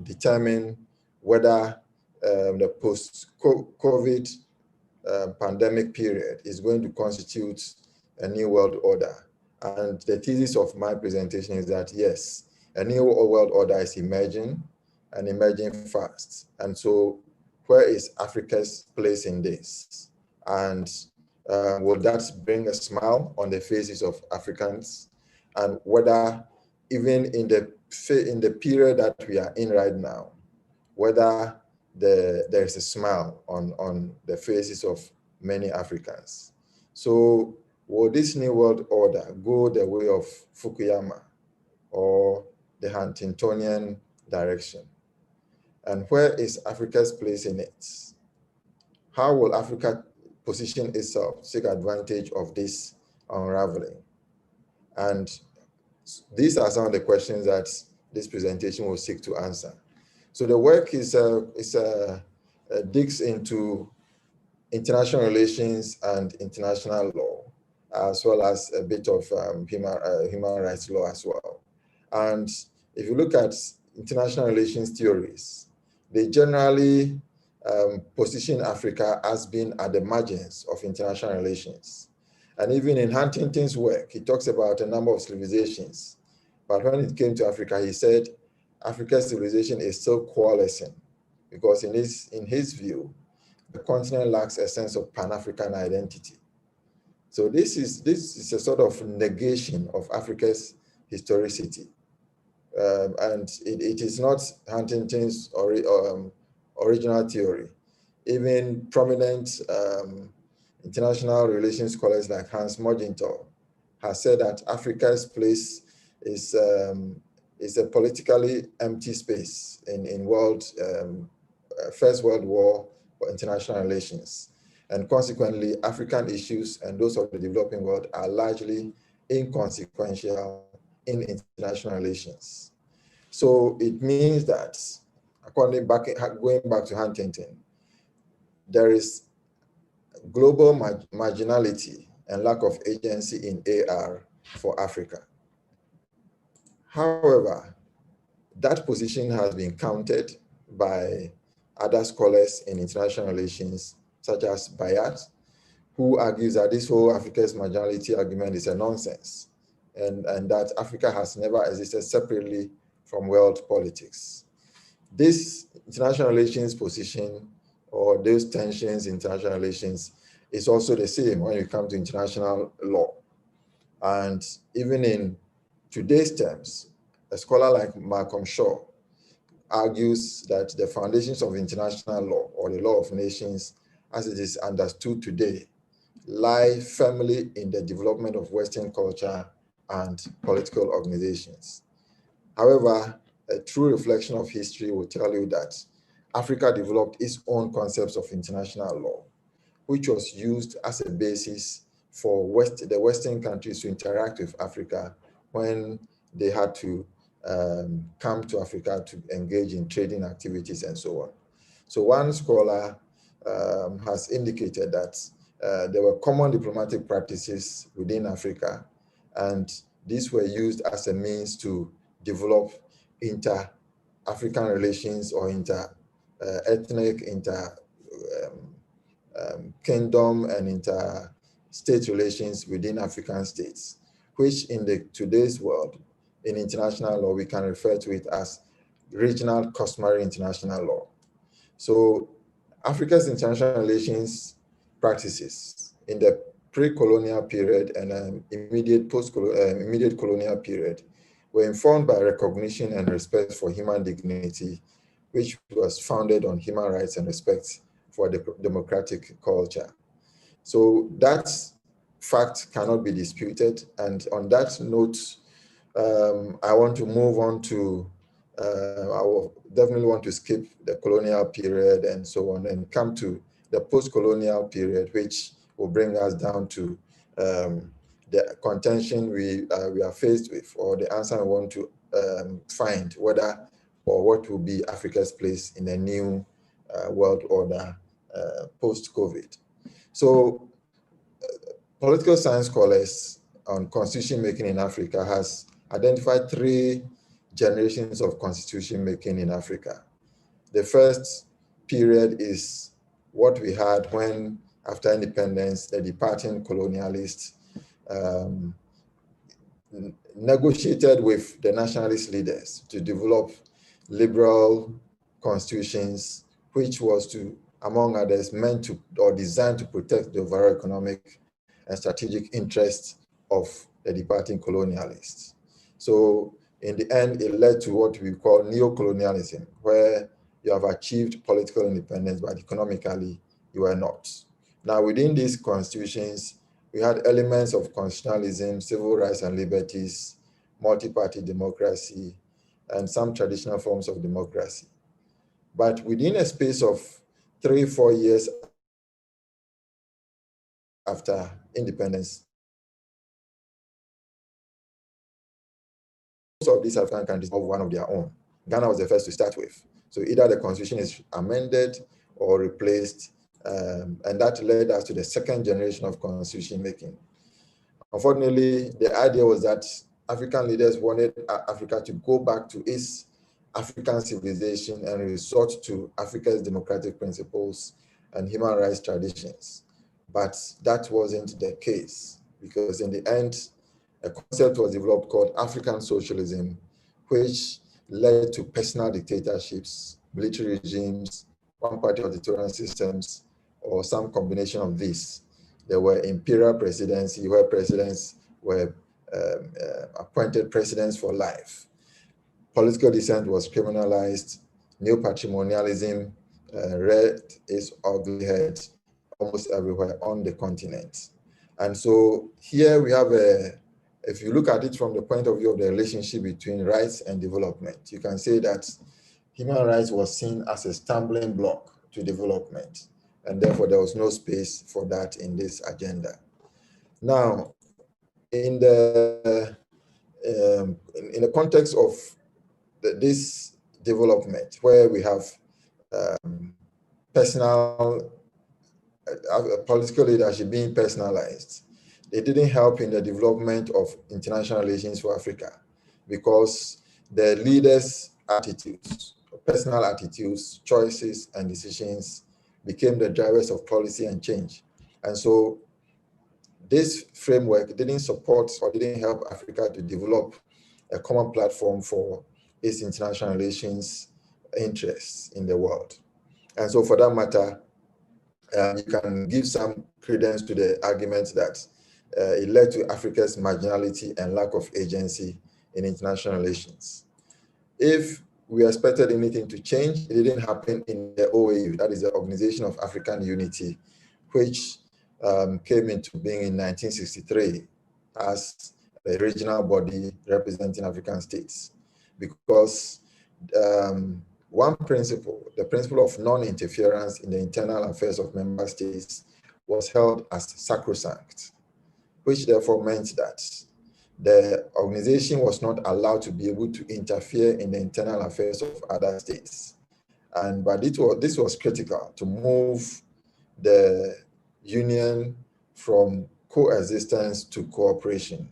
determine whether the post-COVID pandemic period is going to constitute a new world order. And the thesis of my presentation is that, yes, a new world order is emerging and emerging fast. And so where is Africa's place in this? And will that bring a smile on the faces of Africans? And whether even in the period that we are in right now, whether there is a smile on the faces of many Africans. So will this new world order go the way of Fukuyama or the Huntingtonian direction? And where is Africa's place in it? How will Africa position itself to take advantage of this unraveling? And these are some of the questions that this presentation will seek to answer. So the work digs into international relations and international law, as well as a bit of human rights law as well. And if you look at international relations theories, they generally position Africa as being at the margins of international relations. And even in Huntington's work, he talks about a number of civilizations. But when it came to Africa, he said, Africa's civilization is still coalescing because in his view, the continent lacks a sense of Pan-African identity. So this is a sort of negation of Africa's historicity. And it is not Huntington's original theory. Even prominent international relations scholars like Hans Morgenthau has said that Africa's place is a politically empty space in First World War for international relations. And consequently, African issues and those of the developing world are largely inconsequential in international relations. So it means that, going back to Huntington, there is global marginality and lack of agency in AR for Africa. However, that position has been countered by other scholars in international relations, such as Bayat, who argues that this whole Africa's marginality argument is a nonsense, and that Africa has never existed separately from world politics. This international relations position, or those tensions in international relations, is also the same when it comes to international law. And even in today's terms, a scholar like Malcolm Shaw argues that the foundations of international law, or the law of nations as it is understood today, lie firmly in the development of Western culture and political organizations. However, a true reflection of history will tell you that Africa developed its own concepts of international law, which was used as a basis for the Western countries to interact with Africa when they had to come to Africa to engage in trading activities and so on. So one scholar has indicated that there were common diplomatic practices within Africa, and these were used as a means to develop inter-African relations or inter-ethnic, kingdom and inter-state relations within African states, which in today's world, in international law, we can refer to it as regional customary international law. So Africa's international relations practices in the pre-colonial period and immediate colonial period were informed by recognition and respect for human dignity, which was founded on human rights and respect for the democratic culture. So that fact cannot be disputed. And on that note, I want to move on to, I will definitely want to skip the colonial period and so on and come to the post-colonial period, which will bring us down to the contention we are faced with, or the answer I want to find, whether or what will be Africa's place in a new world order post-COVID. So political science scholars on constitution making in Africa has identified 3 generations of constitution making in Africa. The first period is what we had when, after independence, the departing colonialists negotiated with the nationalist leaders to develop liberal constitutions, which was to, among others, meant to or designed to protect the overall economic and strategic interests of the departing colonialists. So in the end, it led to what we call neocolonialism, where you have achieved political independence, but economically you are not. Now, within these constitutions, we had elements of constitutionalism, civil rights and liberties, multi-party democracy, and some traditional forms of democracy. But within a space of 3-4 years after independence, most of these African countries have one of their own. Ghana was the first to start with. So either the constitution is amended or replaced, and that led us to the second generation of constitution making. Unfortunately, the idea was that African leaders wanted Africa to go back to its African civilization and resort to Africa's democratic principles and human rights traditions. But that wasn't the case, because in the end, a concept was developed called African socialism, which led to personal dictatorships, military regimes, one-party authoritarian systems, or some combination of these. There were imperial presidency, where presidents were appointed presidents for life. Political dissent was criminalized. Neo-patrimonialism reared its ugly head almost everywhere on the continent. And so here we have if you look at it from the point of view of the relationship between rights and development, you can say that human rights was seen as a stumbling block to development, and therefore there was no space for that in this agenda. Now, in the in the context of this development, where we have personal political leadership being personalized, it didn't help in the development of international relations for Africa, because the leaders' attitudes, personal attitudes, choices, and decisions became the drivers of policy and change. And so this framework didn't support or didn't help Africa to develop a common platform for its international relations interests in the world. And so for that matter, you can give some credence to the argument that it led to Africa's marginality and lack of agency in international relations. If we expected anything to change, it didn't happen in the OAU, that is the Organization of African Unity, which came into being in 1963 as a regional body representing African states. Because one principle, the principle of non-interference in the internal affairs of member states, was held as sacrosanct, which therefore meant that the organization was not allowed to be able to interfere in the internal affairs of other states. But this was critical to move the union from coexistence to cooperation.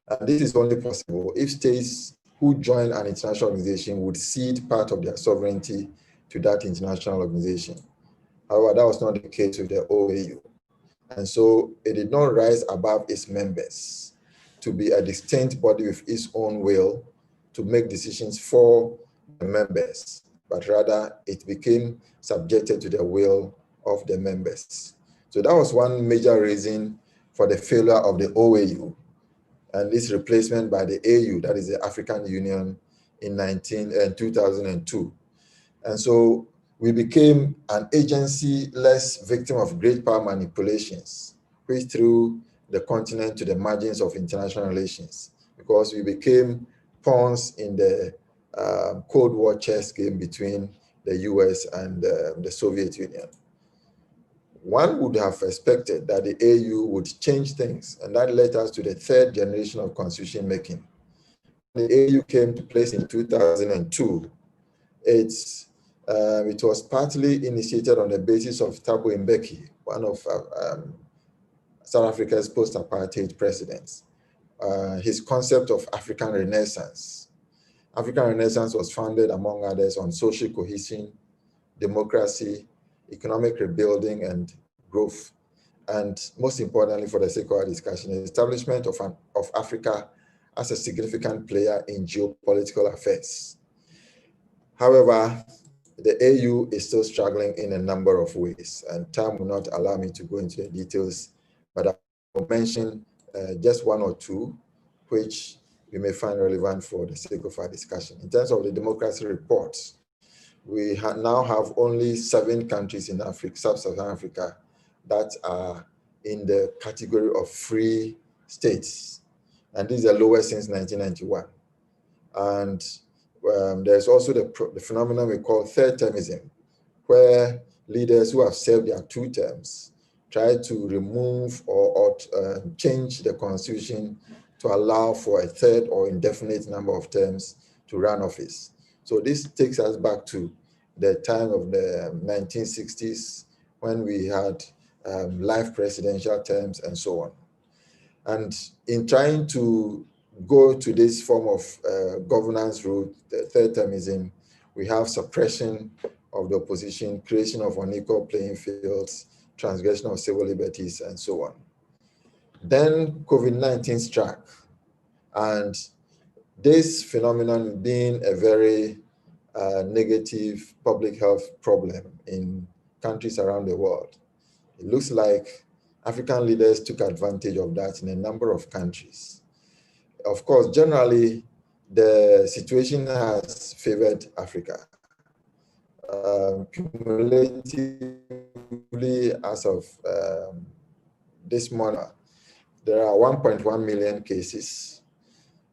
And this is only possible if states who join an international organization would cede part of their sovereignty to that international organization. However, that was not the case with the OAU. And so it did not rise above its members to be a distinct body with its own will to make decisions for the members, but rather it became subjected to the will of the members. So that was one major reason for the failure of the OAU and its replacement by the AU, that is the African Union, in 2002. And so we became an agency-less victim of great power manipulations, which threw the continent to the margins of international relations, because we became pawns in the Cold War chess game between the US and the Soviet Union. One would have expected that the AU would change things, and that led us to the third generation of constitution making. When the AU came to place in 2002, it was partly initiated on the basis of Thabo Mbeki, one of South Africa's post-apartheid presidents. His concept of African Renaissance. African Renaissance was founded, among others, on social cohesion, democracy, economic rebuilding, and growth. And most importantly, for the sake of our discussion, the establishment of Africa as a significant player in geopolitical affairs. However, the AU is still struggling in a number of ways, and time will not allow me to go into the details, but I will mention just one or two, which we may find relevant for the sake of our discussion. In terms of the democracy reports, we now have only 7 countries in Africa, sub-Saharan Africa, that are in the category of free states. And these are lowest since 1991. And there's also the phenomenon we call third termism, where leaders who have served their 2 terms try to remove or change the constitution to allow for a third or indefinite number of terms to run office. So this takes us back to the time of the 1960s, when we had life presidential terms and so on. And in trying to go to this form of governance route, the third termism, we have suppression of the opposition, creation of unequal playing fields, transgression of civil liberties, and so on. Then COVID-19 struck, and this phenomenon being a very negative public health problem in countries around the world, it looks like African leaders took advantage of that in a number of countries. Of course, generally, the situation has favored Africa. Cumulatively, as of this morning, there are 1.1 million cases,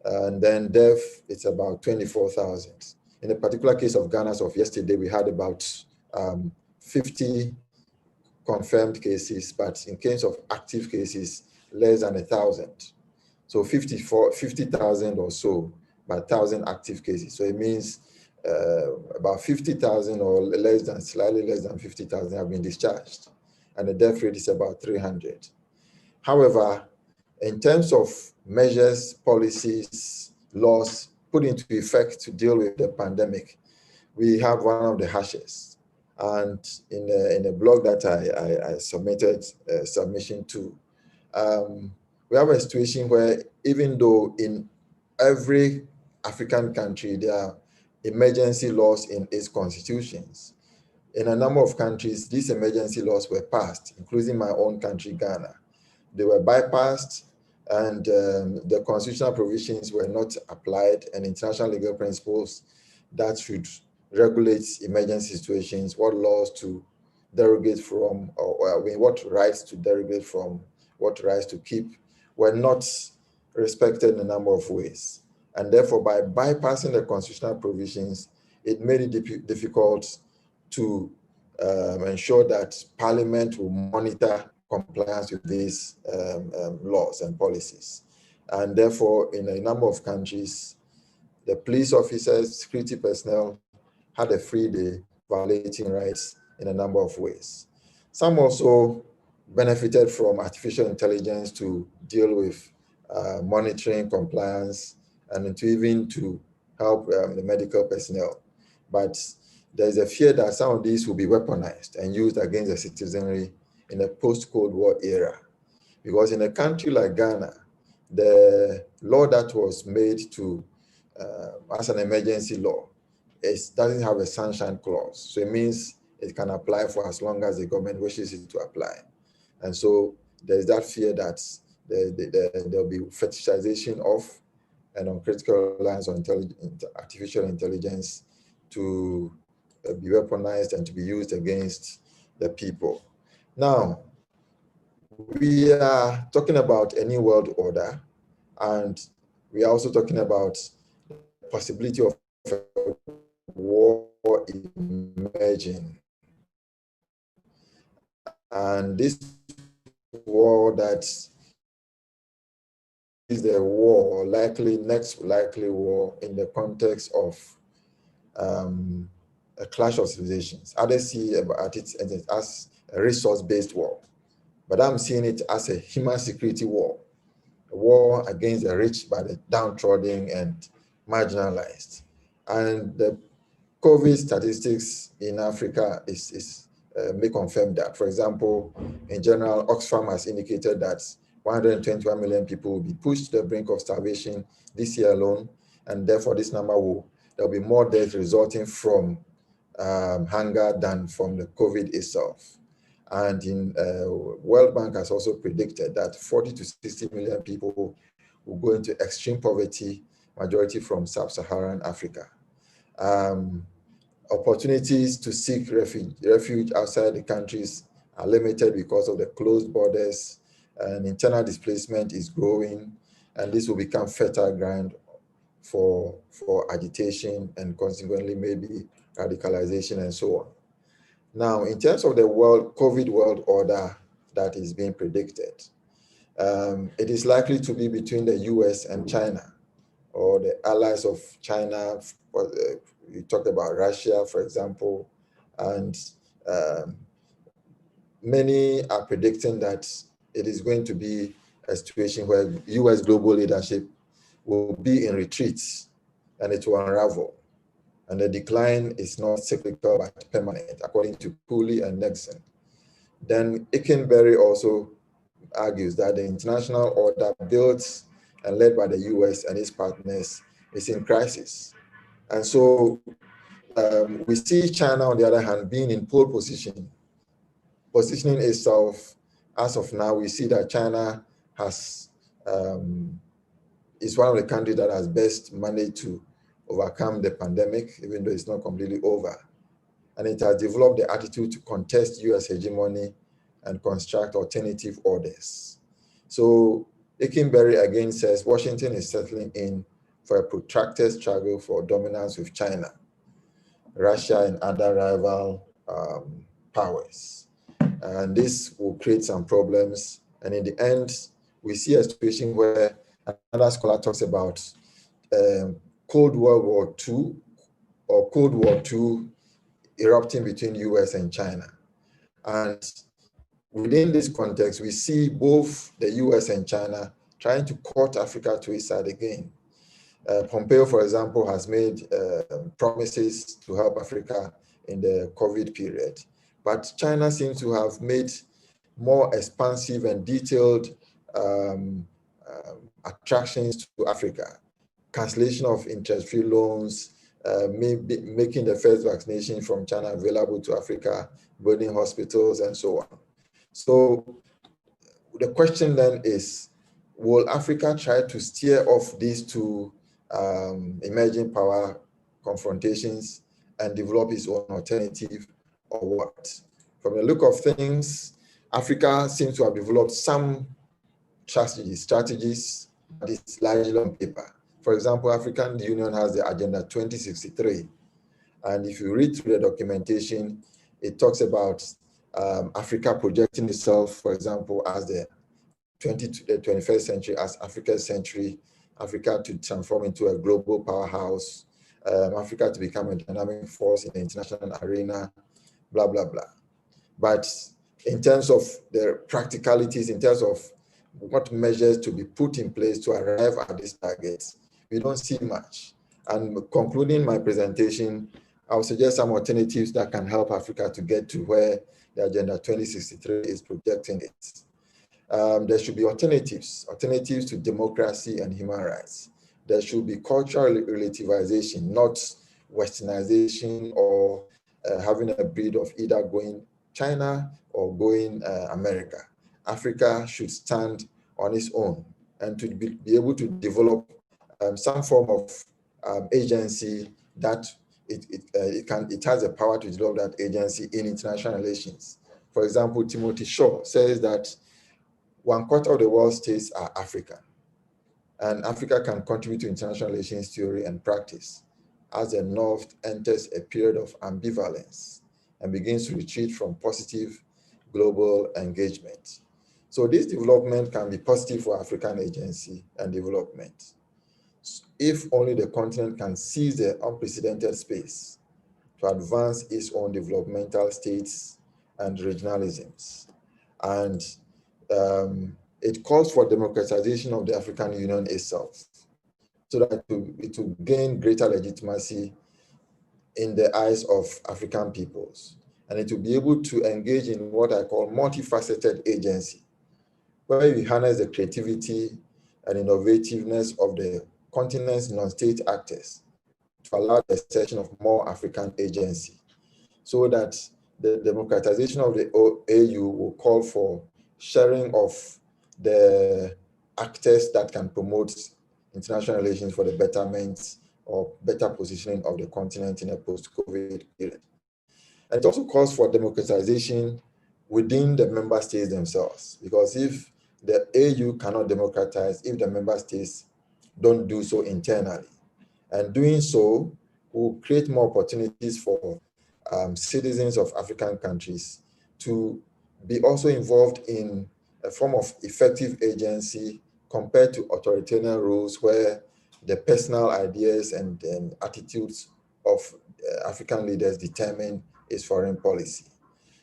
and then death, it's about 24,000. In the particular case of Ghana, as of yesterday, we had about 50 confirmed cases, but in case of active cases, less than 1,000. So 50,000 or so, by 1,000 active cases. So it means about 50,000 or less than, slightly less than 50,000 have been discharged. And the death rate is about 300. However, in terms of measures, policies, laws put into effect to deal with the pandemic, we have one of the harshest. And in a blog that I submitted submission to, we have a situation where even though in every African country there are emergency laws in its constitutions, in a number of countries these emergency laws were passed, including my own country, Ghana. They were bypassed, and the constitutional provisions were not applied, and international legal principles that should regulate emergency situations, what laws to derogate from, or I mean, what rights to derogate from, what rights to keep, were not respected in a number of ways. And therefore, by bypassing the constitutional provisions, it made it difficult to ensure that Parliament will monitor compliance with these laws and policies. And therefore, in a number of countries, the police officers, security personnel had a free day, violating rights in a number of ways. Some also benefited from artificial intelligence to deal with monitoring compliance and to help the medical personnel. But there's a fear that some of these will be weaponized and used against the citizenry in a post-Cold War era. Because in a country like Ghana, the law that was made to as an emergency law doesn't have a sunshine clause. So it means it can apply for as long as the government wishes it to apply. And so there's that fear that there'll be fetishization of an uncritical reliance on artificial intelligence to be weaponized and to be used against the people. Now, we are talking about a new world order, and we are also talking about the possibility of war emerging. And this war that is the war, next likely war in the context of a clash of civilizations. Others see it as a resource-based war, but I'm seeing it as a human security war, a war against the rich by the downtrodden and marginalized. And the COVID statistics in Africa may confirm that. For example, in general, Oxfam has indicated that 121 million people will be pushed to the brink of starvation this year alone, and therefore this number there'll be more deaths resulting from hunger than from the COVID itself. And in World Bank has also predicted that 40 to 60 million people will go into extreme poverty, majority from sub-Saharan Africa. Opportunities to seek refuge outside the countries are limited because of the closed borders, and internal displacement is growing, and this will become fertile ground for agitation and consequently maybe radicalization and so on. Now, in terms of the COVID world order that is being predicted, it is likely to be between the US and China, or the allies of China. You talked about Russia, for example, and many are predicting that it is going to be a situation where US global leadership will be in retreat and it will unravel. And the decline is not cyclical but permanent, according to Cooley and Nixon. Then Ikenberry also argues that the international order built and led by the US and its partners is in crisis. And so we see China, on the other hand, being in pole positioning itself. As of now, we see that China is one of the countries that has best managed to overcome the pandemic, even though it's not completely over. And it has developed the attitude to contest US hegemony and construct alternative orders. So Ikenberry again says Washington is settling in for a protracted struggle for dominance with China, Russia, and other rival powers. And this will create some problems. And in the end, we see a situation where Another scholar talks about Cold World War II or Cold War II erupting between US and China. And within this context, we see both the US and China trying to court Africa to its side again. Pompeo, for example, has made promises to help Africa in the COVID period. But China seems to have made more expansive and detailed attractions to Africa. Cancellation of interest-free loans, making the first vaccination from China available to Africa, building hospitals, and so on. So the question then is, will Africa try to steer off these two emerging power confrontations and develop its own alternative, or what? From the look of things, Africa seems to have developed some strategies that is largely on paper. For example, African Union has the Agenda 2063. And if you read through the documentation, it talks about Africa projecting itself, for example, as the 21st century, as Africa's century, Africa to transform into a global powerhouse, Africa to become a dynamic force in the international arena, blah, blah, blah. But in terms of the practicalities, in terms of what measures to be put in place to arrive at these targets, we don't see much. And concluding my presentation, I'll suggest some alternatives that can help Africa to get to where the Agenda 2063 is projecting it. There should be alternatives to democracy and human rights. There should be cultural relativization, not westernization or having a breed of either going China or going America. Africa should stand on its own and to be able to develop some form of agency that it has the power to develop that agency in international relations. For example, Timothy Shaw says that 1/4 of the world's states are African, and Africa can contribute to international relations theory and practice as the North enters a period of ambivalence and begins to retreat from positive global engagement. So this development can be positive for African agency and development, if only the continent can seize the unprecedented space to advance its own developmental states and regionalisms. And it calls for democratization of the African Union itself, so that it will gain greater legitimacy in the eyes of African peoples. And it will be able to engage in what I call multifaceted agency, where we harness the creativity and innovativeness of the continent's non-state actors to allow the extension of more African agency, so that the democratization of the AU will call for sharing of the actors that can promote international relations for the betterment or better positioning of the continent in a post-COVID period. And it also calls for democratization within the member states themselves, because if the AU cannot democratize, if the member states don't do so internally, and doing so will create more opportunities for citizens of African countries to be also involved in a form of effective agency compared to authoritarian rules where the personal ideas and attitudes of African leaders determine its foreign policy.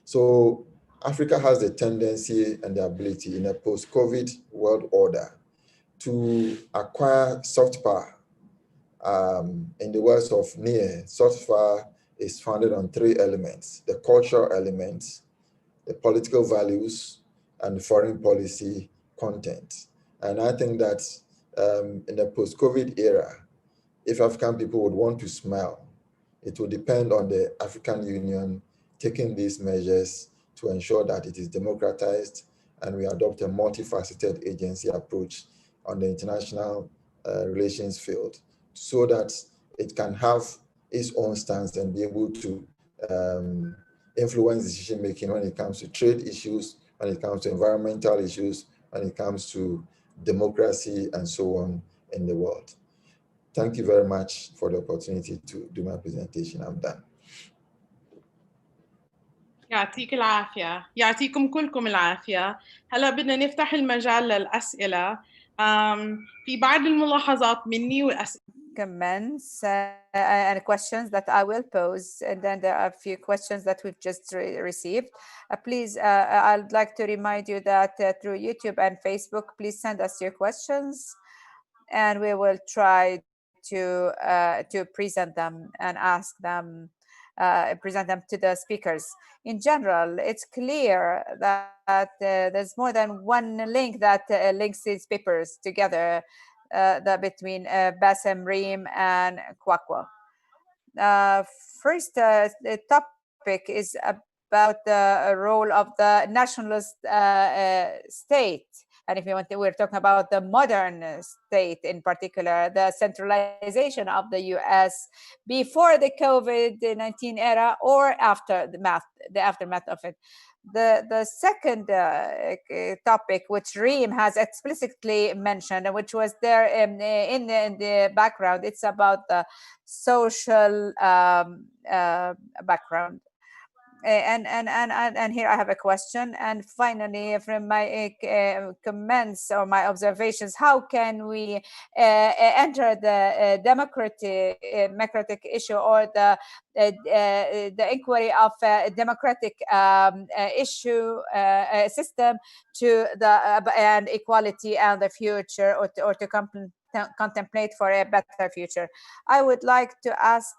So Africa has the tendency and the ability in a post-COVID world order to acquire soft power. In the words of Neer, soft power is founded on 3 elements: the cultural elements, the political values, and the foreign policy content. And I think that in the post-COVID era, if African people would want to smile, it will depend on the African Union taking these measures to ensure that it is democratized and we adopt a multifaceted agency approach on the international relations field, so that it can have its own stance and be able to influence decision-making when it comes to trade issues, when it comes to environmental issues, when it comes to democracy and so on in the world. Thank you very much for the opportunity to do my presentation. I'm done. يعطيك العافية، يعطيكم كلكم العافية. هلا بدنا نفتح المجال للأسئلة. في بعض الملاحظات مني وأسئلة. Comments and questions that I will pose, and then there are a few questions that we've just received. Please, I'd like to remind you that through YouTube and Facebook, please send us your questions, and we will try to present them and ask them, present them to the speakers. In general, it's clear that there's more than one link that links these papers together, between Basem, Reem, and Kwadwo. First, the topic is about the role of the nationalist state. And if you want to, we're talking about the modern state in particular, the centralization of the US before the COVID-19 era or after the aftermath of it. The second topic, which Reem has explicitly mentioned, and which was there in the background, it's about the social background. And here I have a question. And finally, from my comments or my observations, how can we enter the democratic issue or the inquiry of democratic issue system to the and equality and the future, or to contemplate for a better future? I would like to ask,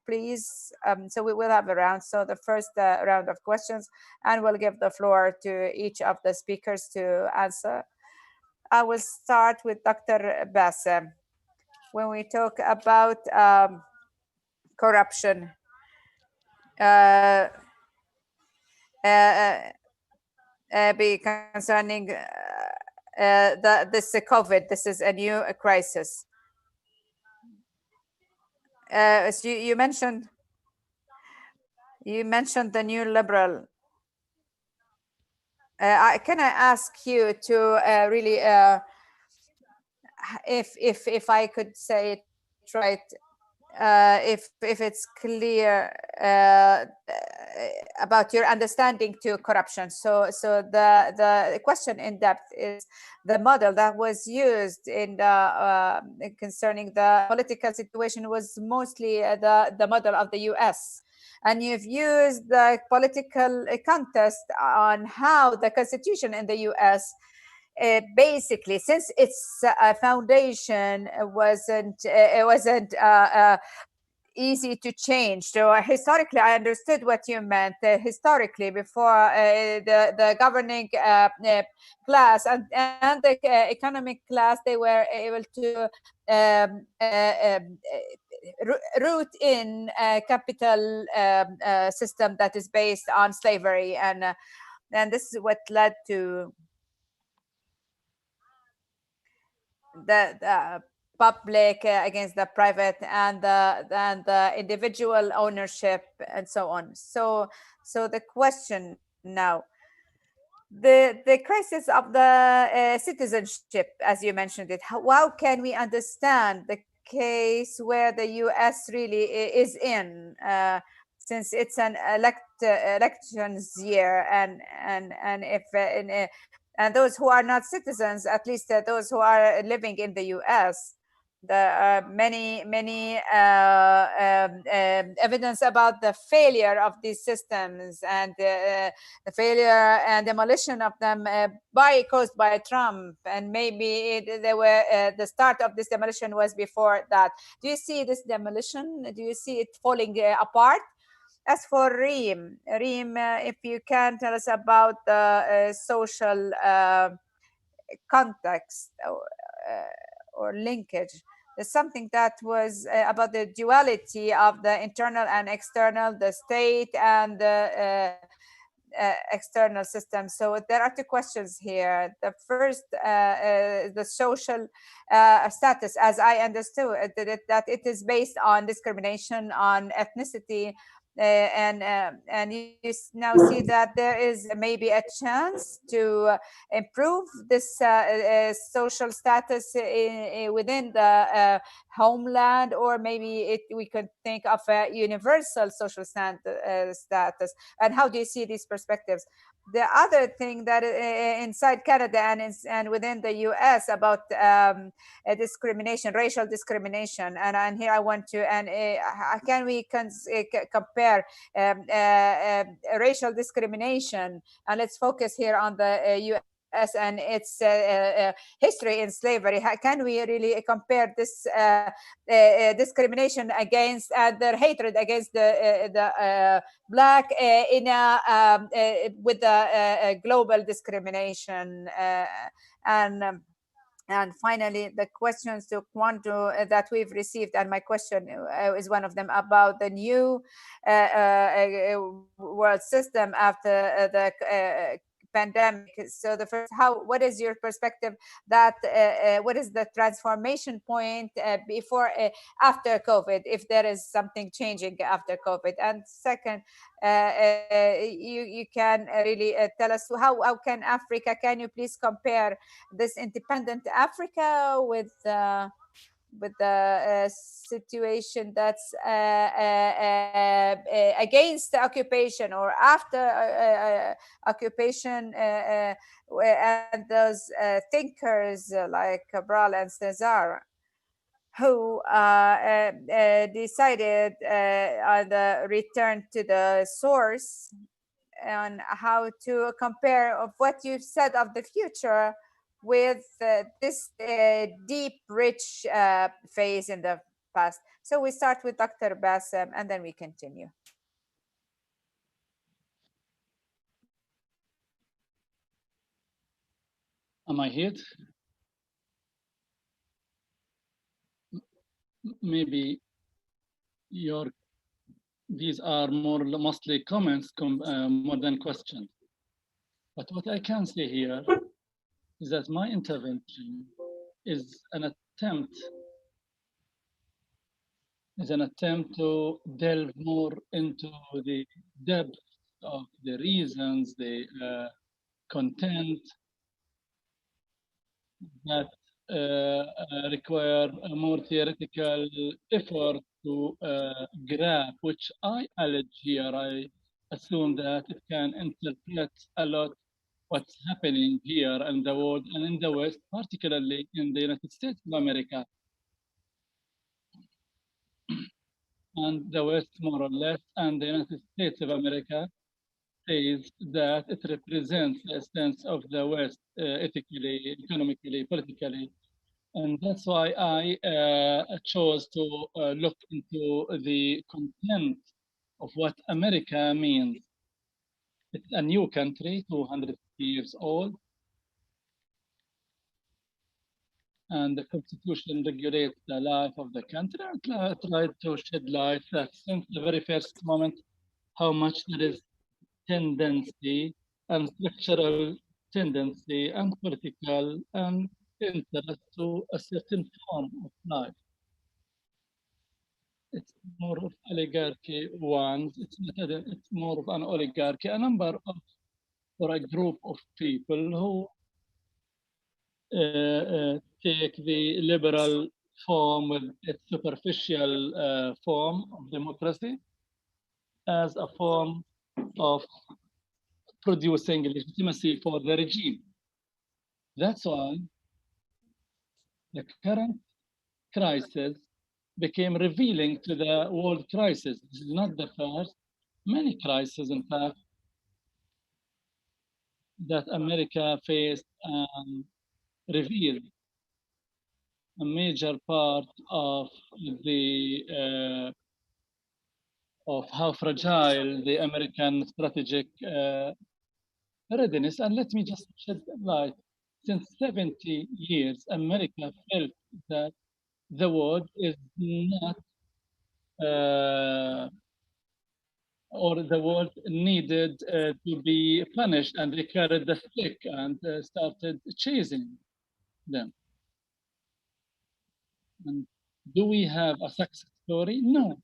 please, so we will have a round. So the first round of questions, and we'll give the floor to each of the speakers to answer. I will start with Dr. Basem. When we talk about corruption, concerning this COVID, this is a new crisis. So you mentioned the new liberal. Can I ask you to really, if I could say it right, if it's clear about your understanding to corruption. So the question in depth is the model that was used in the concerning the political situation was mostly the model of the US. And you've used the political contest on how the constitution in the US basically, since its foundation wasn't easy to change. So historically, I understood what you meant. Historically, before the governing class and the economic class, they were able to root in a capital system that is based on slavery, and this is what led to the public against the private, and the individual ownership, and so on. So the question now, the crisis of the citizenship, as you mentioned it, how can we understand the case where the US really is in, since it's an elections year, and if and those who are not citizens, at least those who are living in the US, there are many evidence about the failure of these systems, and the failure and demolition of them caused by Trump. And maybe they were the start of this demolition was before that. Do you see this demolition? Do you see it falling apart? As for Reem, if you can tell us about the social context or linkage. There's something that was about the duality of the internal and external, the state and the external system. So there are two questions here. The first, the social status, as I understood, that it is based on discrimination on ethnicity. And you now see that there is maybe a chance to improve this social status within the homeland, or maybe we could think of a universal social status. And how do you see these perspectives? the other thing that inside Canada and within the US about discrimination, racial discrimination, and here I want to, and can we compare racial discrimination, and let's focus here on the US and its history in slavery. How can we really compare this discrimination against their hatred against the Black in with the global discrimination and finally, the questions to Kwadwo that we've received, and my question is one of them about the new world system after the pandemic. So the first, what is your perspective that what is the transformation point before after COVID, if there is something changing after COVID? And second, you can really tell us how can Africa, can you please compare this independent Africa with the situation that's against the occupation or after occupation, and those thinkers like Cabral and Cesar, who decided on the return to the source and how to compare of what you've said of the future with this deep, rich phase in the past. So we start with Dr. Basem and then we continue. Am I here? Maybe these are mostly comments more than questions. But what I can say here is that my intervention is an attempt to delve more into the depth of the reasons, the content that require a more theoretical effort to grasp, which I allege here. I assume that it can interpret a lot what's happening here in the world and in the West, particularly in the United States of America. And the West, more or less, and the United States of America says that it represents the essence of the West ethically, economically, politically. And that's why I chose to look into the content of what America means. It's a new country, 200 years old. And the Constitution regulates the life of the country. I tried to shed light that since the very first moment, how much there is tendency and structural tendency and political and interest to a certain form of life. It's more of oligarchy ones. It's more of an oligarchy, a number of, or a group of people who take the liberal form with its superficial form of democracy as a form of producing legitimacy for the regime. That's why the current crisis became revealing to the world crisis. This is not the first. Many crises, in fact, that America faced and revealed a major part of the of how fragile the American strategic readiness. And let me just shed light. Since 70 years, America felt that the world is not, or the world needed to be punished, and they carried the stick and started chasing them. And do we have a success story? No.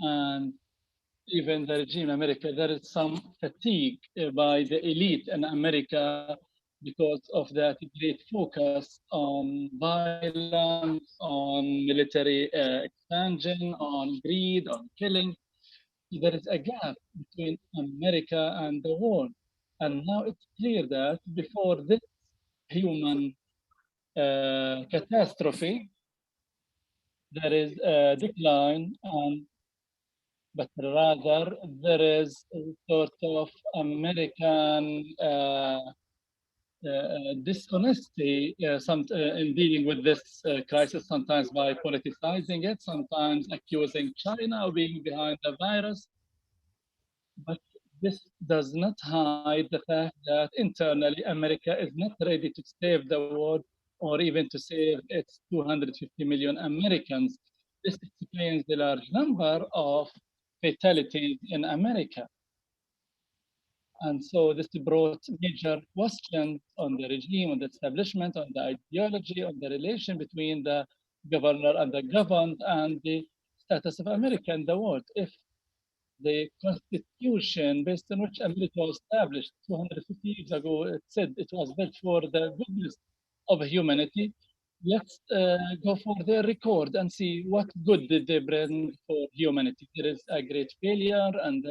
And even the regime in America, there is some fatigue by the elite in America because of that great focus on violence, on military expansion, on greed, on killing. there is a gap between America and the world. And now it's clear that before this human catastrophe, there is a decline, but rather there is a sort of American dishonesty in dealing with this crisis, sometimes by politicizing it, sometimes accusing China of being behind the virus. But this does not hide the fact that internally America is not ready to save the world or even to save its 250 million Americans. This explains the large number of fatalities in America. And so this brought major questions on the regime, on the establishment, on the ideology, on the relation between the governor and the governed, and the status of America in the world. If the constitution based on which America was established 250 years ago, it said it was built for the goodness of humanity, let's go for their record and see what good did they bring for humanity. There is a great failure, and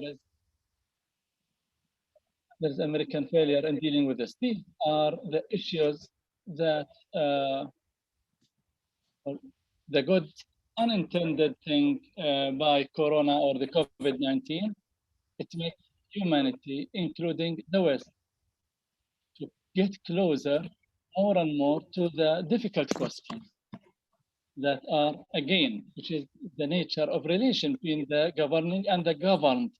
there's American failure in dealing with this. These are the issues that the good unintended thing by Corona or the COVID-19, it makes humanity, including the West, to get closer more and more to the difficult questions that are, again, which is the nature of relation between the governing and the governed.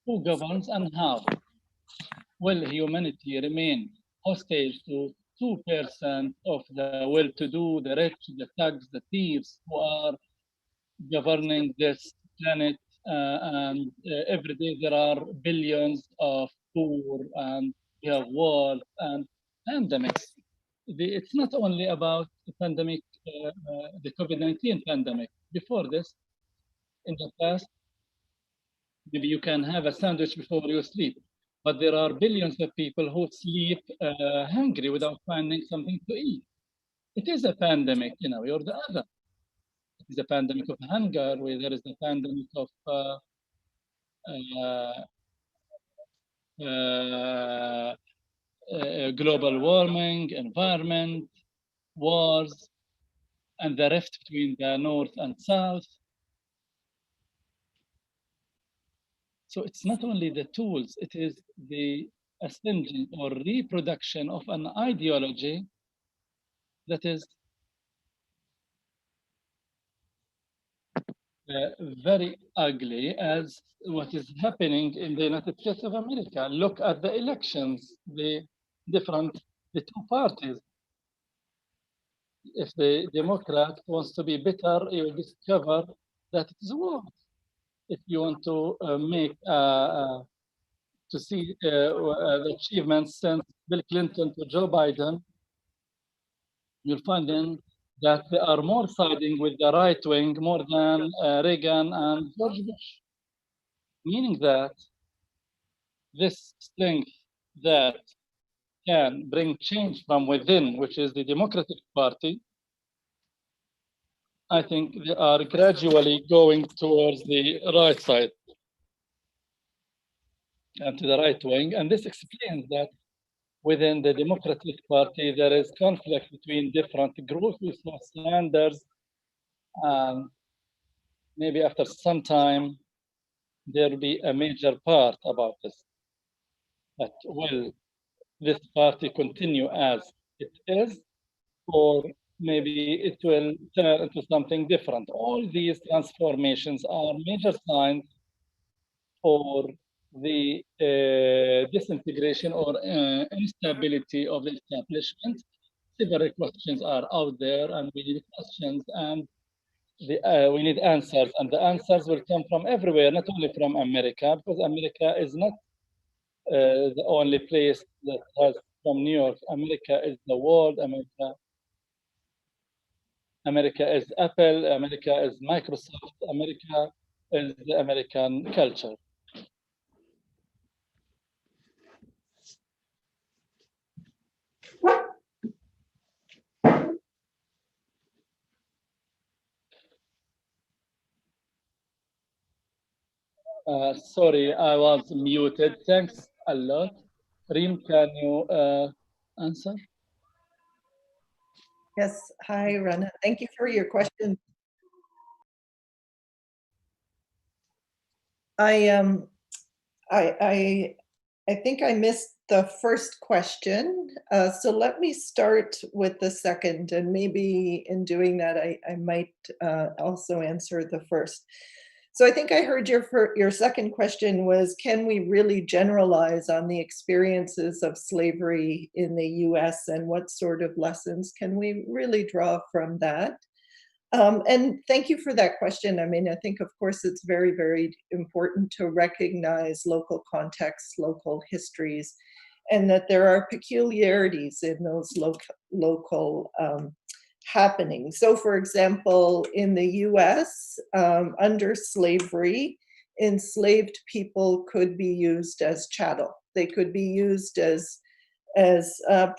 Who governs and how? Will humanity remain hostage to 2% of the well-to-do, the rich, the thugs, the thieves who are governing this planet, and every day there are billions of poor, and we have wars and pandemics. It's not only about the pandemic, the COVID-19 pandemic. Before this, in the past, maybe you can have a sandwich before you sleep, but there are billions of people who sleep hungry without finding something to eat. It is a pandemic, you know, you're the other. It is a pandemic of hunger, where there is a pandemic of global warming, environment, wars, and the rift between the North and South. So it's not only the tools, it is the ascension or reproduction of an ideology that is very ugly, as what is happening in the United States of America. Look at the elections, the two parties. If the Democrat wants to be better, you will discover that it is worse. If you want to to see the achievements since Bill Clinton to Joe Biden, you'll find then that they are more siding with the right wing more than Reagan and George Bush, meaning that this strength that can bring change from within, which is the Democratic Party, I think they are gradually going towards the right side and to the right wing. And this explains that within the Democratic Party, there is conflict between different groups. We saw Sanders, and maybe after some time, there will be a major part about this. But will this party continue as it is, or maybe it will turn into something different? All these transformations are major signs for the disintegration or instability of the establishment. Several questions are out there, and we need questions, and we need answers, and the answers will come from everywhere, not only from America, because America is not the only place that has from New York. America is the world. America is Apple. America is Microsoft. America is the American culture. Sorry, I was muted. Thanks a lot. Reem, can you answer? Yes, hi, Rana. Thank you for your question. I think I missed the first question. So let me start with the second, and maybe in doing that, I might also answer the first. So I think I heard your second question was, can we really generalize on the experiences of slavery in the US, and what sort of lessons can we really draw from that? And thank you for that question. I mean, I think, of course, it's very, very important to recognize local contexts, local histories, and that there are peculiarities in those local happenings. So, for example, in the US, under slavery, enslaved people could be used as chattel. They could be used as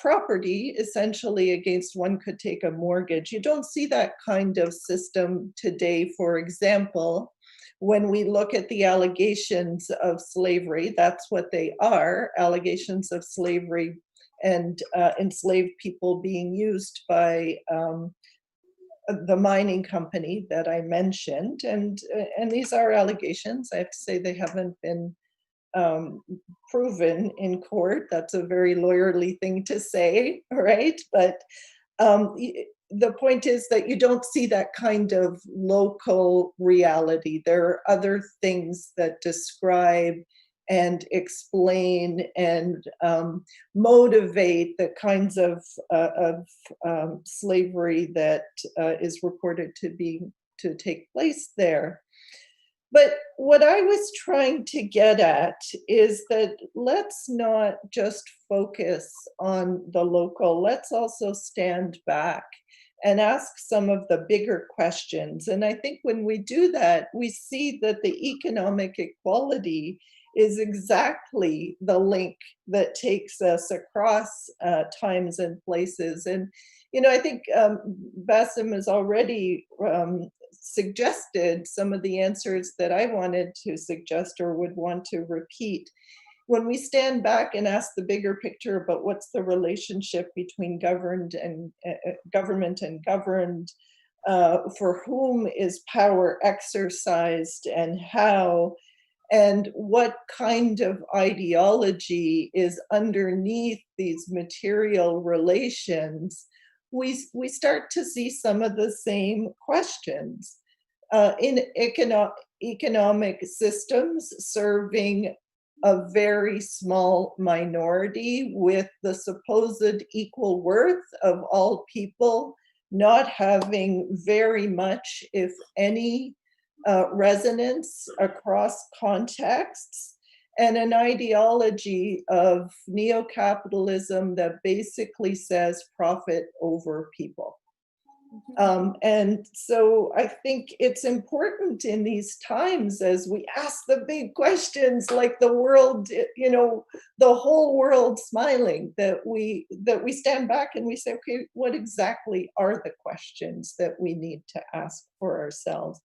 property, essentially, against one could take a mortgage. You don't see that kind of system today. For example, when we look at the allegations of slavery, that's what they are, allegations of slavery and enslaved people being used by the mining company that I mentioned. And these are allegations. I have to say they haven't been proven in court. That's a very lawyerly thing to say, right? But the point is that you don't see that kind of local reality. There are other things that describe and explain and motivate the kinds of slavery that is reported to take place there. But what I was trying to get at is that let's not just focus on the local, let's also stand back and ask some of the bigger questions. And I think when we do that, we see that the economic equality is exactly the link that takes us across times and places. And, you know, I think Basem has already suggested some of the answers that I wanted to suggest or would want to repeat. When we stand back and ask the bigger picture about what's the relationship between government and governed, for whom is power exercised and how, and what kind of ideology is underneath these material relations, we start to see some of the same questions. In economic systems serving a very small minority with the supposed equal worth of all people, not having very much, if any, resonance across contexts, and an ideology of neo-capitalism that basically says profit over people. And so I think it's important in these times, as we ask the big questions, like the world, you know, the whole world smiling, that we stand back and we say, okay, what exactly are the questions that we need to ask for ourselves?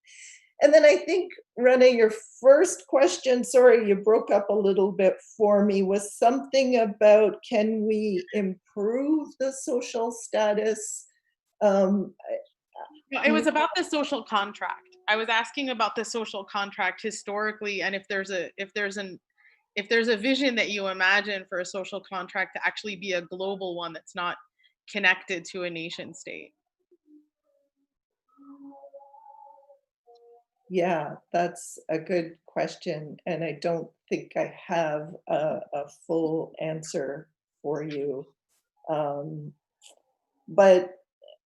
And then I think, Rana, your first question, sorry, you broke up a little bit for me, was something about, can we improve the social status? It was about the social contract. I was asking about the social contract historically, and if there's a vision that you imagine for a social contract to actually be a global one that's not connected to a nation state. Yeah, that's a good question, and I don't think I have a full answer for you. But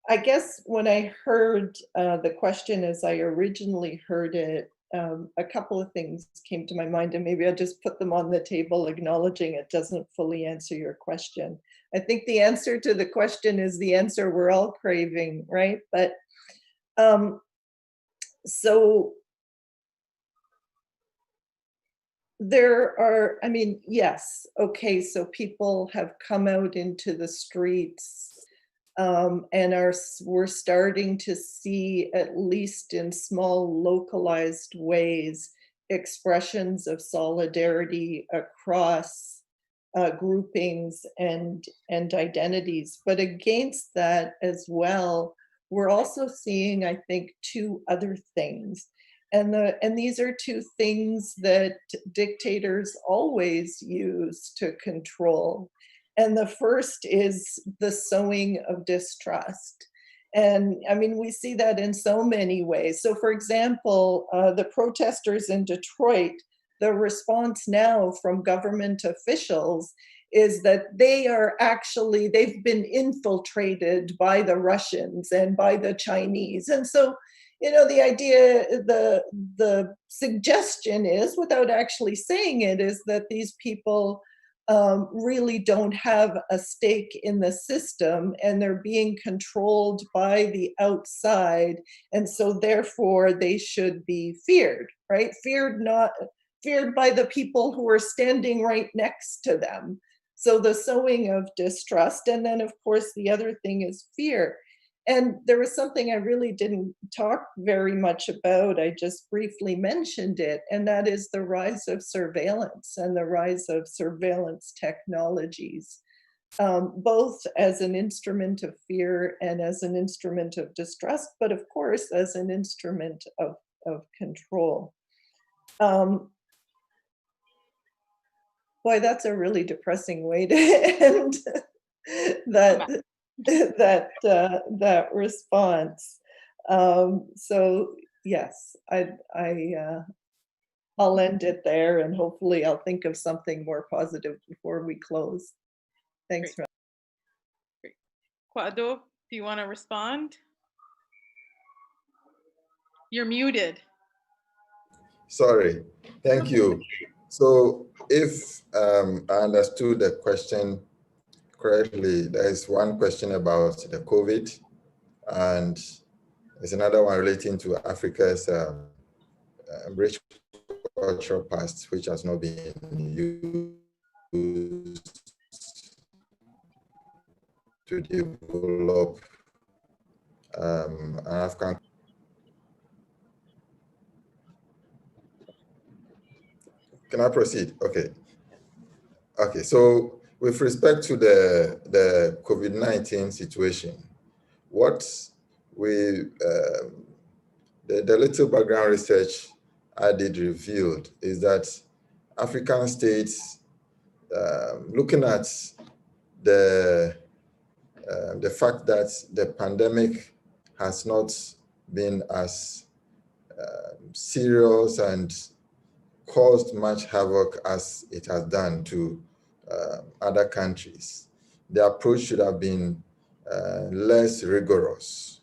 I guess when I heard the question as I originally heard it, a couple of things came to my mind, and maybe I'll just put them on the table, acknowledging it doesn't fully answer your question. I think the answer to the question is the answer we're all craving, right? But so there are, I mean, yes, okay, so people have come out into the streets and we're starting to see, at least in small localized ways, expressions of solidarity across groupings and identities. But against that as well, we're also seeing, I think, two other things. And these are two things that dictators always use to control. And the first is the sowing of distrust. And I mean, we see that in so many ways. So for example, the protesters in Detroit, the response now from government officials is that they've been infiltrated by the Russians and by the Chinese. And so, the idea, the suggestion is, without actually saying it, is that these people really don't have a stake in the system and they're being controlled by the outside. And so therefore they should be feared, right? Feared by the people who are standing right next to them. So the sowing of distrust. And then of course the other thing is fear. And there was something I really didn't talk very much about. I just briefly mentioned it, and that is the rise of surveillance and the rise of surveillance technologies, both as an instrument of fear and as an instrument of distrust, but of course as an instrument of control. Boy, that's a really depressing way to end that response. So yes, I'll end it there, and hopefully I'll think of something more positive before we close. Thanks. Great. Kwadwo, do you want to respond? You're muted. Sorry, thank you. So if I understood the question correctly, there is one question about the COVID, and there's another one relating to Africa's rich cultural past, which has not been used to develop an African. Can I proceed? Okay. Okay, so with respect to the COVID-19 situation, what the little background research I did revealed is that African states, looking at the fact that the pandemic has not been as serious and caused much havoc as it has done to other countries, the approach should have been less rigorous.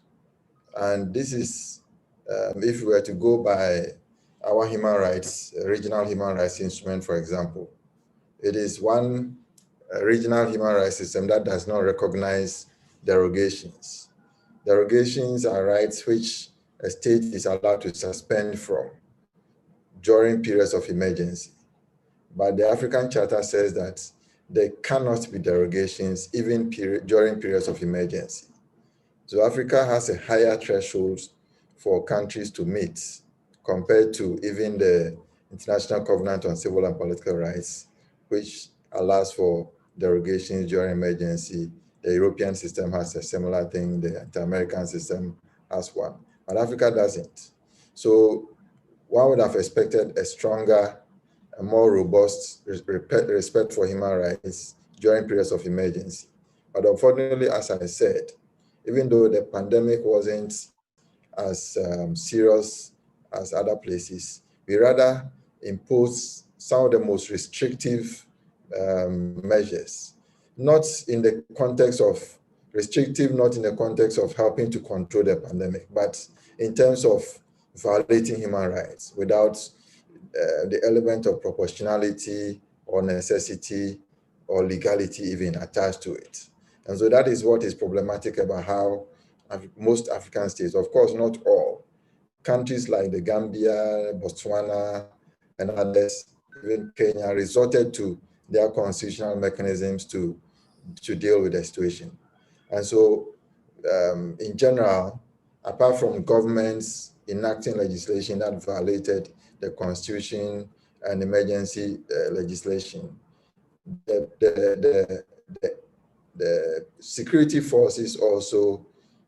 And this is, if we were to go by our human rights, regional human rights instrument, for example, it is one regional human rights system that does not recognize derogations. Derogations are rights which a state is allowed to suspend from during periods of emergency. But the African Charter says that there cannot be derogations even during periods of emergency. So Africa has a higher threshold for countries to meet compared to even the International Covenant on Civil and Political Rights, which allows for derogations during emergency. The European system has a similar thing. The Inter-American system has one, but Africa doesn't. So one would have expected a stronger, a more robust respect for human rights during periods of emergency. But unfortunately, as I said, even though the pandemic wasn't as serious as other places, we rather imposed some of the most restrictive measures, not in the context of helping to control the pandemic, but in terms of violating human rights without the element of proportionality or necessity or legality even attached to it. And so that is what is problematic about how most African states, of course not all, countries like the Gambia, Botswana, and others, even Kenya, resorted to their constitutional mechanisms to deal with the situation. And so in general, apart from governments enacting legislation that violated the constitution and emergency legislation. The security forces also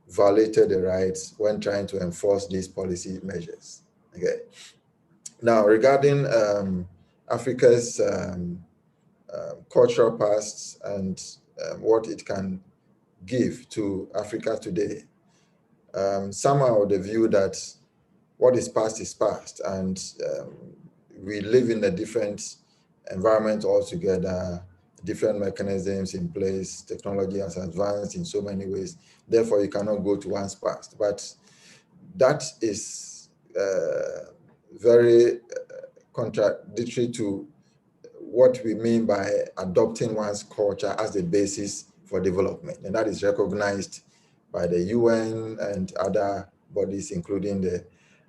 violated the rights when trying to enforce these policy measures. Okay. Now, regarding Africa's cultural past and what it can give to Africa today, some are of the view that what is past, and we live in a different environment altogether, different mechanisms in place, technology has advanced in so many ways, therefore you cannot go to one's past. But that is very contradictory to what we mean by adopting one's culture as the basis for development, and that is recognized by the UN and other bodies, including the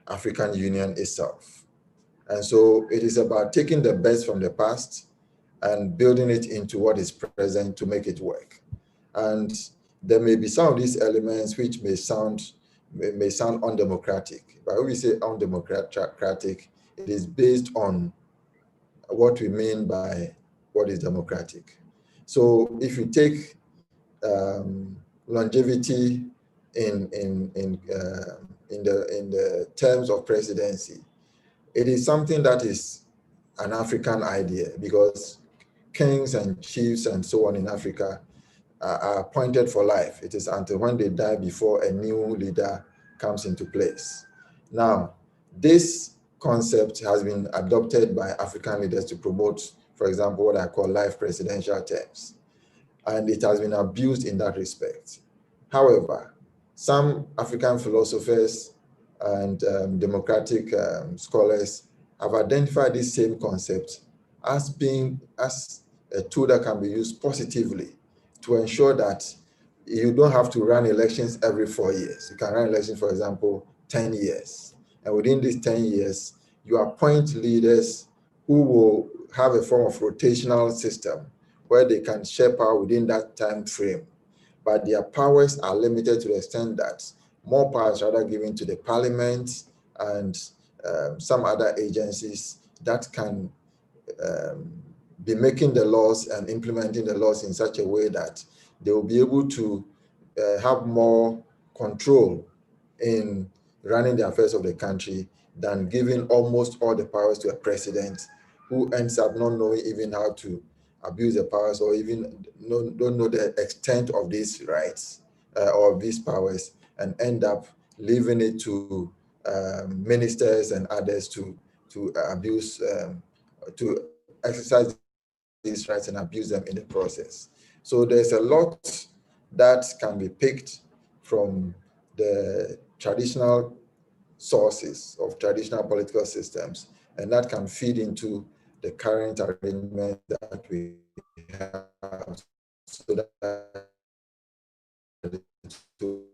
African Union itself. And so it is about taking the best from the past and building it into what is present to make it work. And there may be some of these elements which may sound undemocratic, but when we say undemocratic, it is based on what we mean by what is democratic. So if you take longevity in the terms of presidency, it is something that is an African idea, because kings and chiefs and so on in Africa are appointed for life. It is until when they die before a new leader comes into place. Now, this concept has been adopted by African leaders to promote, for example, what I call life presidential terms. And it has been abused in that respect. However, some African philosophers and democratic scholars have identified this same concept as being a tool that can be used positively to ensure that you don't have to run elections every 4 years. You can run elections, for example, 10 years. And within these 10 years, you appoint leaders who will have a form of rotational system where they can share power within that time frame. But their powers are limited to the extent that more powers are rather given to the parliament and some other agencies that can be making the laws and implementing the laws in such a way that they will be able to have more control in running the affairs of the country than giving almost all the powers to a president who ends up not knowing even how to abuse the powers or even don't know the extent of these rights or these powers, and end up leaving it to ministers and others to abuse, to exercise these rights and abuse them in the process. So there's a lot that can be picked from the traditional sources of traditional political systems, and that can feed into the current arrangement that we have, so that to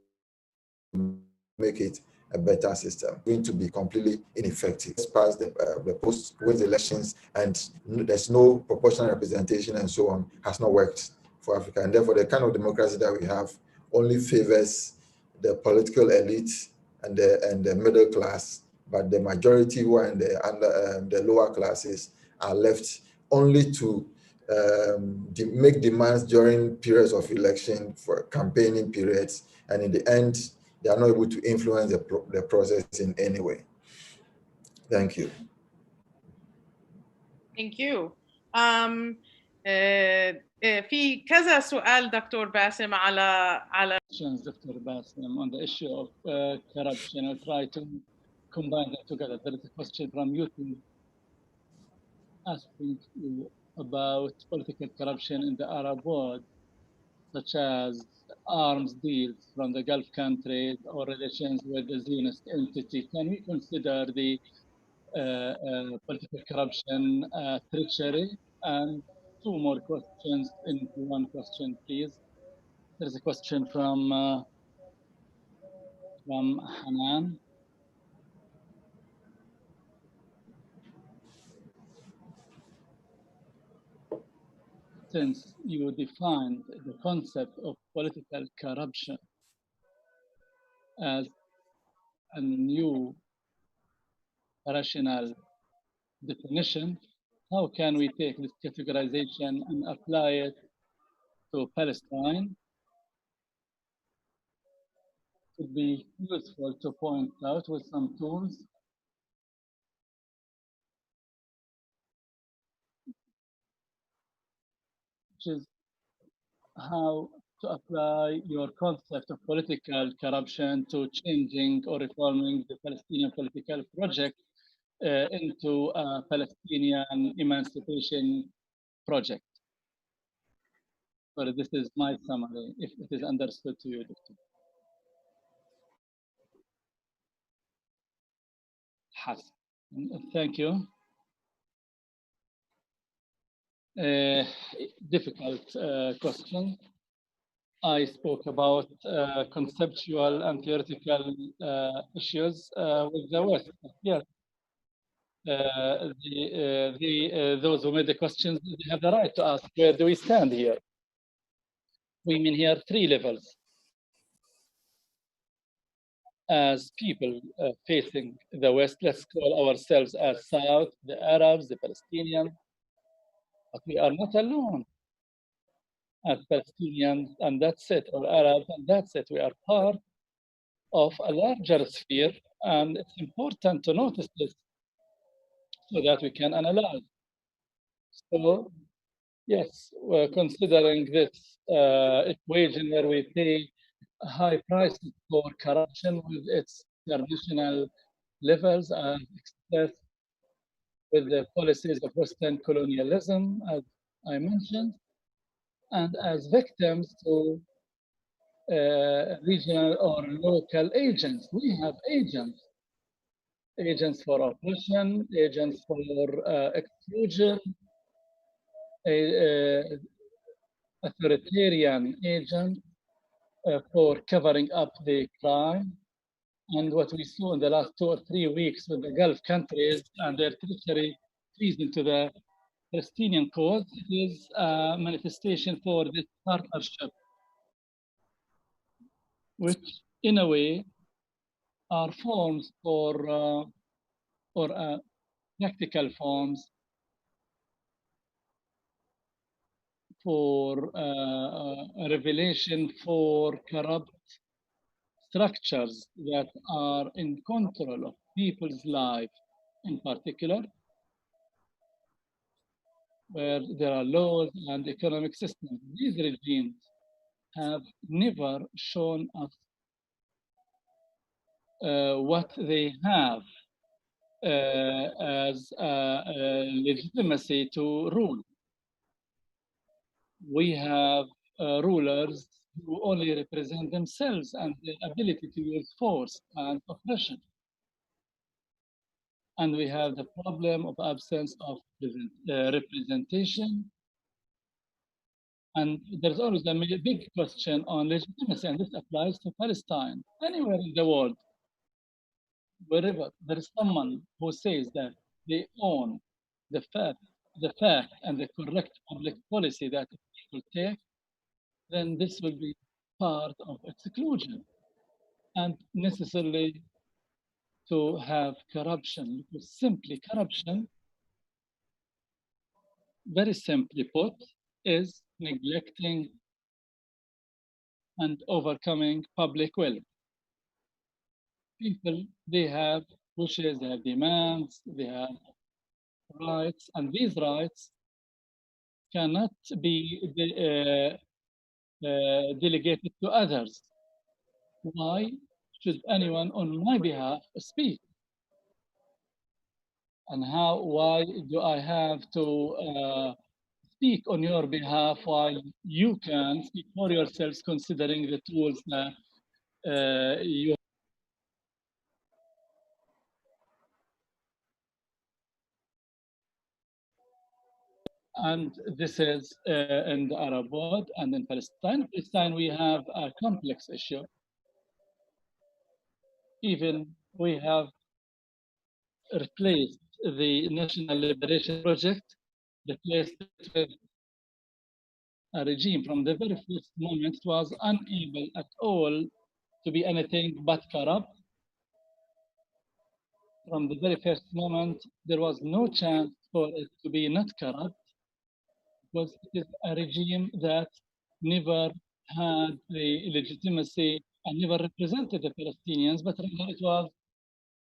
make it a better system. Going to be completely ineffective. It's past the post-wins elections, and there's no proportional representation and so on, has not worked for Africa. And therefore, the kind of democracy that we have only favors the political elite and the middle class, but the majority who are in the lower classes are left only to make demands during periods of election, for campaigning periods, and in the end, they are not able to influence the process in any way. Thank you. Thank you. في كذا سؤال دكتور باسم على Dr. Basem, on the issue of corruption. I'll try to combine them together. There is a question from YouTube asking you about political corruption in the Arab world, such as arms deals from the Gulf countries or relations with the Zionist entity. Can we consider the political corruption treachery? And two more questions into one question, please. There's a question from Hanan. Since you defined the concept of political corruption as a new rational definition, how can we take this categorization and apply it to Palestine? It would be useful to point out with some tools which is how to apply your concept of political corruption to changing or reforming the Palestinian political project into a Palestinian emancipation project. So this is my summary, if it is understood to you, Doctor. Thank you. Difficult question. I spoke about conceptual and theoretical issues with the West. Yes, those who made the questions, they have the right to ask, where do we stand here? We mean here 3 levels. As people facing the West, let's call ourselves as South, the Arabs, the Palestinians, but we are not alone as Palestinians, and that's it, or Arabs, and that's it. We are part of a larger sphere, and it's important to notice this so that we can analyze. So, yes, we're considering this equation where we pay high prices for corruption with its international levels and excess with the policies of Western colonialism, as I mentioned, and as victims to regional or local agents. We have agents for oppression, agents for exclusion, authoritarian agents for covering up the crime. And what we saw in the last 2 or 3 weeks with the Gulf countries and their treachery treason to the Palestinian cause is a manifestation for this partnership, which in a way are forms for or practical forms for a revelation for corrupt structures that are in control of people's life, in particular, where there are laws and economic systems. These regimes have never shown us what they have as legitimacy to rule. We have rulers who only represent themselves and their ability to use force and oppression. And we have the problem of absence of representation. And there's always a big question on legitimacy, and this applies to Palestine. Anywhere in the world, wherever there is someone who says that they own the fact and the correct public policy that people take, then this will be part of exclusion and necessarily to have corruption, because simply corruption, very simply put, is neglecting and overcoming public will. People, they have wishes, they have demands, they have rights, and these rights cannot be delegated to others. Why should anyone on my behalf speak? And why do I have to speak on your behalf while you can speak for yourselves, considering the tools that you have? And this is in the Arab world and in Palestine. In Palestine, we have a complex issue. Even we have replaced the National Liberation Project, replaced it with a regime from the very first moment was unable at all to be anything but corrupt. from the very first moment, there was no chance for it to be not corrupt, because it is a regime that never had the legitimacy and never represented the Palestinians, but rather it was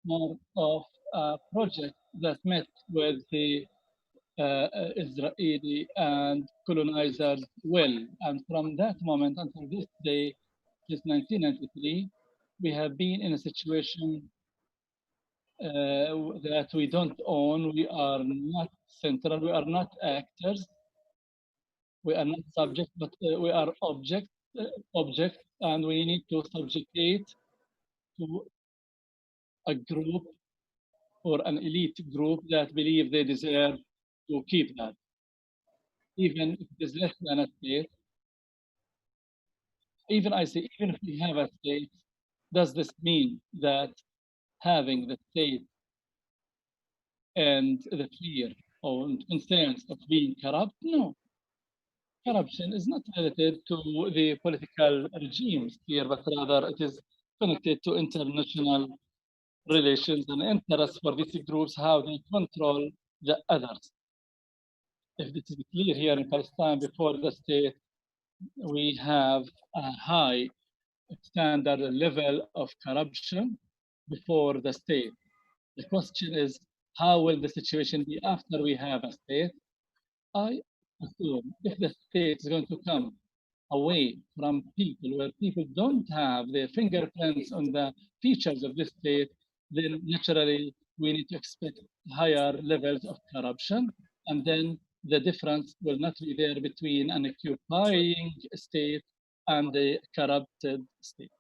more of a project that met with the Israeli and colonizers will. And from that moment until this day, since 1993, we have been in a situation that we don't own. We are not central. We are not actors. We are not subject, but we are object, and we need to subjugate to a group or an elite group that believe they deserve to keep that, even if it is less than a state. Even I say, even if we have a state, does this mean that having the state and the fear or concerns of being corrupt? No. Corruption is not related to the political regimes here, but rather it is connected to international relations and interests for these groups, how they control the others. If it is clear here in Palestine, before the state, we have a high standard level of corruption before the state. The question is, how will the situation be after we have a state? I assume if the state is going to come away from people, where people don't have their fingerprints on the features of this state, then naturally we need to expect higher levels of corruption, and then the difference will not be there between an occupying state and the corrupted state.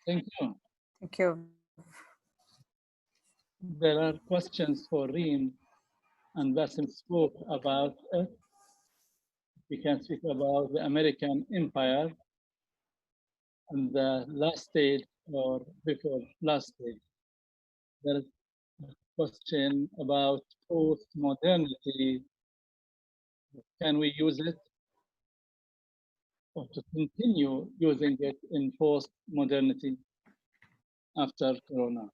Thank you. Thank you. There are questions for Reem, and Basem spoke about it. We can speak about the American Empire and the last stage or before last stage. There is a question about post-modernity. Can we use it or to continue using it in post-modernity after Corona?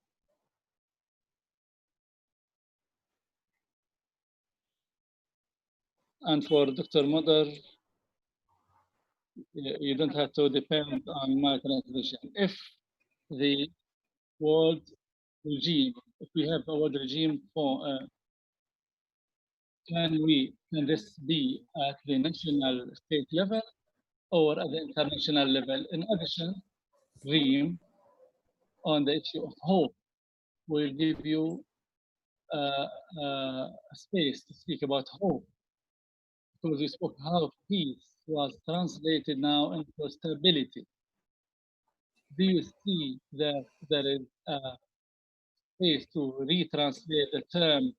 And for Dr. Mother, you don't have to depend on my translation. If the world regime, if we have a world regime for, can this be at the national state level or at the international level? In addition, Reem, on the issue of hope, will give you a space to speak about hope, because we spoke how peace was translated now into stability. Do you see that there is a space to retranslate the term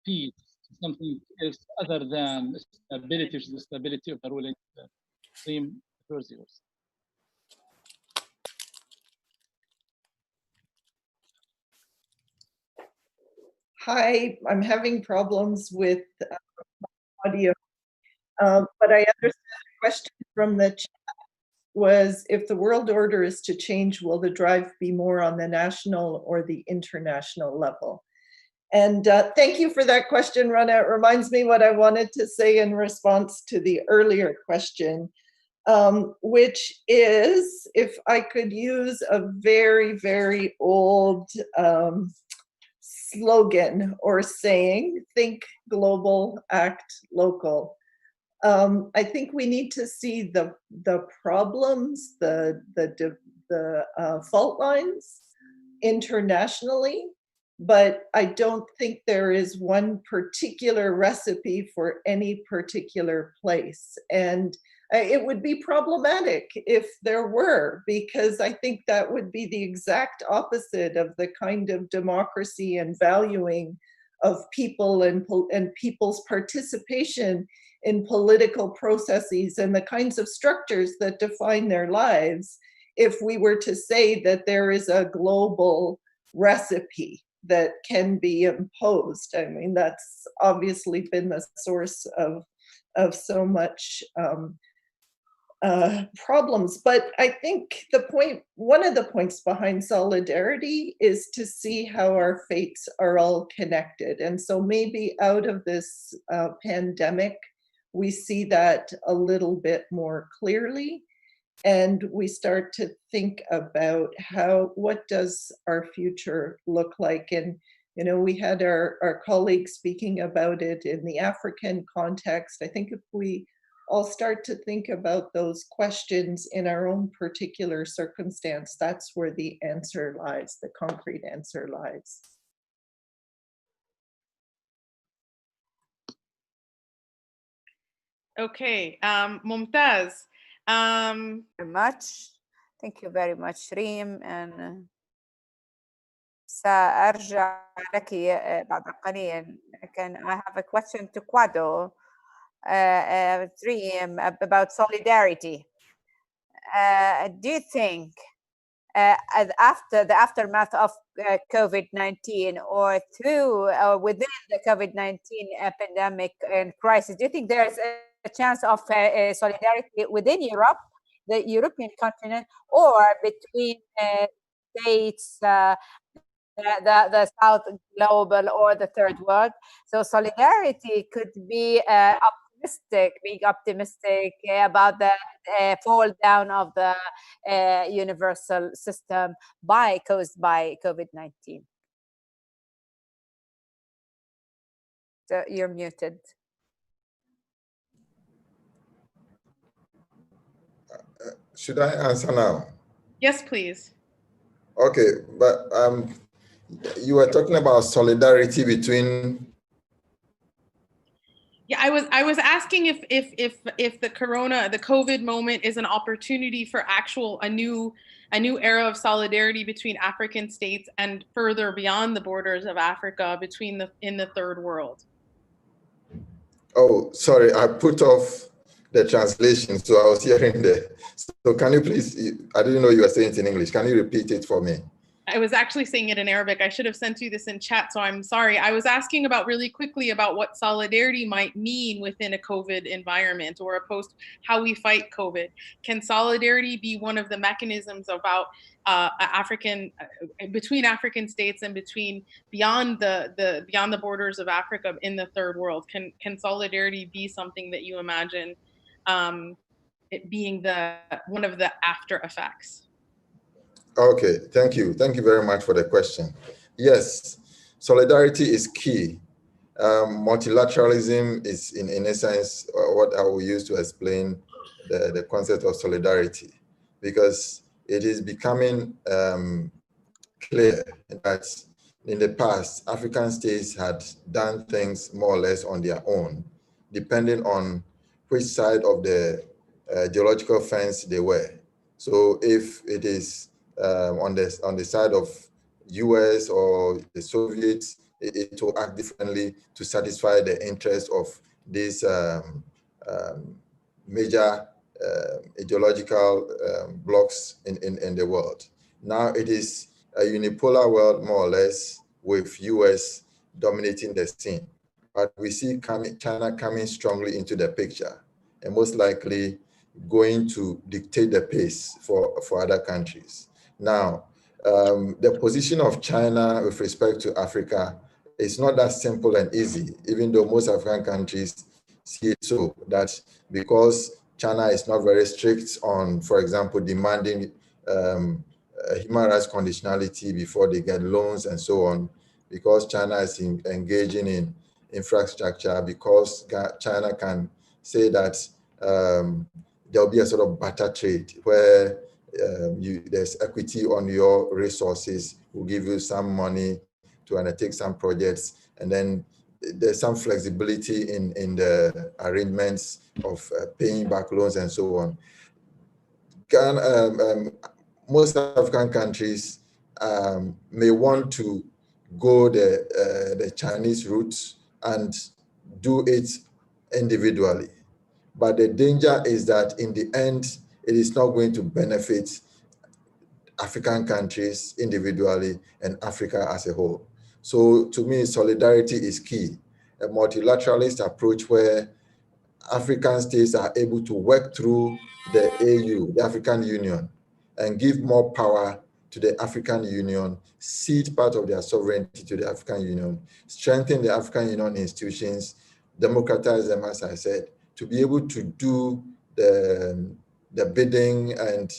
peace to something else other than stability, which is the stability of the ruling regime? Yours. Hi, I'm having problems with audio, but I understand the question from the chat was, if the world order is to change, will the drive be more on the national or the international level? And thank you for that question, Rana. It reminds me what I wanted to say in response to the earlier question, which is, if I could use a very, very old slogan or saying, think global, act local. I think we need to see the problems, the fault lines internationally, but I don't think there is one particular recipe for any particular place. And it would be problematic if there were, because I think that would be the exact opposite of the kind of democracy and valuing of people and people's participation in political processes and the kinds of structures that define their lives, if we were to say that there is a global recipe that can be imposed. I mean, that's obviously been the source of so much problems. But I think one of the points behind solidarity is to see how our fates are all connected. And so maybe out of this pandemic, we see that a little bit more clearly. And we start to think about what does our future look like? And, you know, we had our colleagues speaking about it in the African context. I think if we all start to think about those questions in our own particular circumstance, that's where the answer lies, the concrete answer lies. Okay, Mumtaz. Very much. Thank you very much, Reem. And سأرجع لك بعد قليل. I have a question to Kwadwo, Reem, about solidarity. Do you think after the aftermath of COVID-19 or through within the COVID-19 pandemic and crisis, do you think there's a chance of solidarity within Europe, the European continent, or between states, the South Global or the Third World? So solidarity could be being optimistic about the fall down of the universal system caused by COVID-19. So you're muted. Should I answer now? Yes, please. Okay, but you were talking about solidarity between. Yeah, I was asking if the COVID moment is an opportunity for a new era of solidarity between African states and further beyond the borders of Africa in the third world. Oh, sorry, I put off the translation, so I was hearing so can you please, I didn't know you were saying it in English. Can you repeat it for me? I was actually saying it in Arabic. I should have sent you this in chat, so I'm sorry. I was asking really quickly about what solidarity might mean within a COVID environment or how we fight COVID. Can solidarity be one of the mechanisms about between African states and beyond the borders of Africa in the third world? Can solidarity be something that you imagine it being one of the after effects? Okay, thank you. Thank you very much for the question. Yes, solidarity is key. Multilateralism is, in essence, what I will use to explain the concept of solidarity, because it is becoming clear that in the past, African states had done things more or less on their own, depending on which side of the geological fence they were. So if it is on the side of US or the Soviets, it will act differently to satisfy the interest of these major ideological blocks in the world. Now it is a unipolar world, more or less, with US dominating the scene. But we see China coming strongly into the picture, and most likely going to dictate the pace for other countries. Now, the position of China with respect to Africa is not that simple and easy, even though most African countries see it so, that because China is not very strict on, for example, demanding human rights conditionality before they get loans and so on, because China is engaging in infrastructure, because China can say that there'll be a sort of barter trade where there's equity on your resources, we'll give you some money to undertake some projects, and then there's some flexibility in the arrangements of paying back loans and so on. Most African countries may want to go the Chinese route and do it individually. But the danger is that in the end, it is not going to benefit African countries individually and Africa as a whole. So to me, solidarity is key. A multilateralist approach where African states are able to work through the AU, the African Union, and give more power to the African Union, cede part of their sovereignty to the African Union, strengthen the African Union institutions, democratize them, as I said, to be able to do the bidding and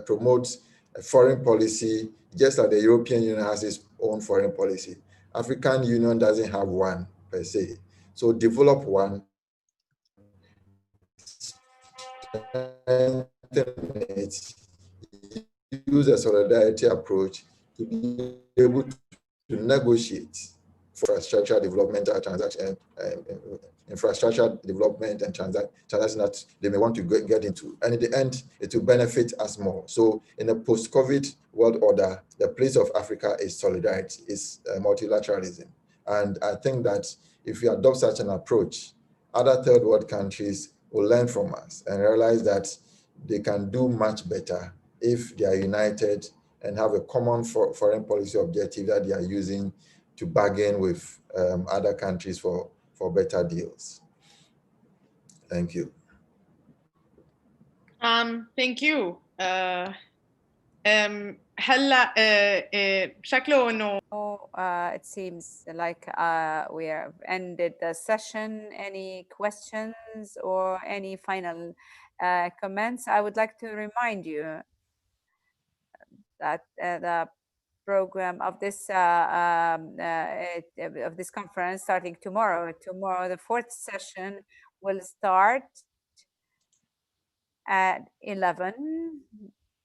promote a foreign policy, just like the European Union has its own foreign policy. African Union doesn't have one per se. So develop one, strengthen it, use a solidarity approach to be able to negotiate for infrastructure development transaction, infrastructure development and transactions that they may want to get into. And in the end, it will benefit us more. So in a post-COVID world order, the place of Africa is solidarity, is multilateralism. And I think that if we adopt such an approach, other third world countries will learn from us and realize that they can do much better if they are united and have a common foreign policy objective that they are using to bargain with other countries for better deals. Thank you. Thank you. هلا شكله انه it seems like we have ended the session. Any questions or any final comments? I would like to remind you that the program of this conference starting tomorrow. Tomorrow, the fourth session will start at 11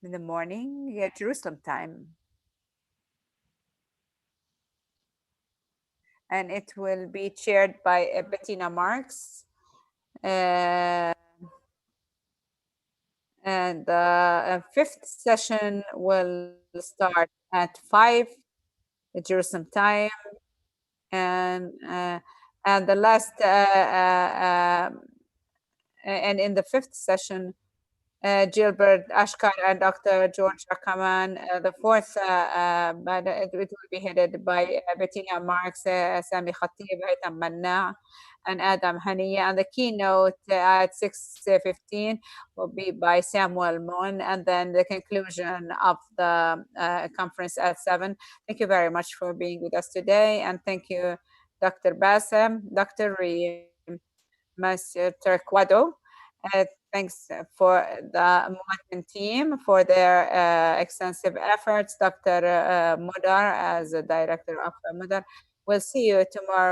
in the morning, Jerusalem time. And it will be chaired by Bettina Marx. And the fifth session will start at 5 Jerusalem time. And the last, and in the fifth session, Gilbert Ashkar and Dr. George Akaman. The fourth, it will be headed by Bettina Marx, Sami Khatib, Aitam Manna, and Adam Haniya. And the keynote at 6:15 will be by Samuel Mon, and then the conclusion of the conference at 7. Thank you very much for being with us today, and thank you, Dr. Basem, Dr. Reem, Mr. Kwadwo. Thanks for the Muwatin team for their extensive efforts. Dr. Mudar as a director of Mudar. We'll see you tomorrow.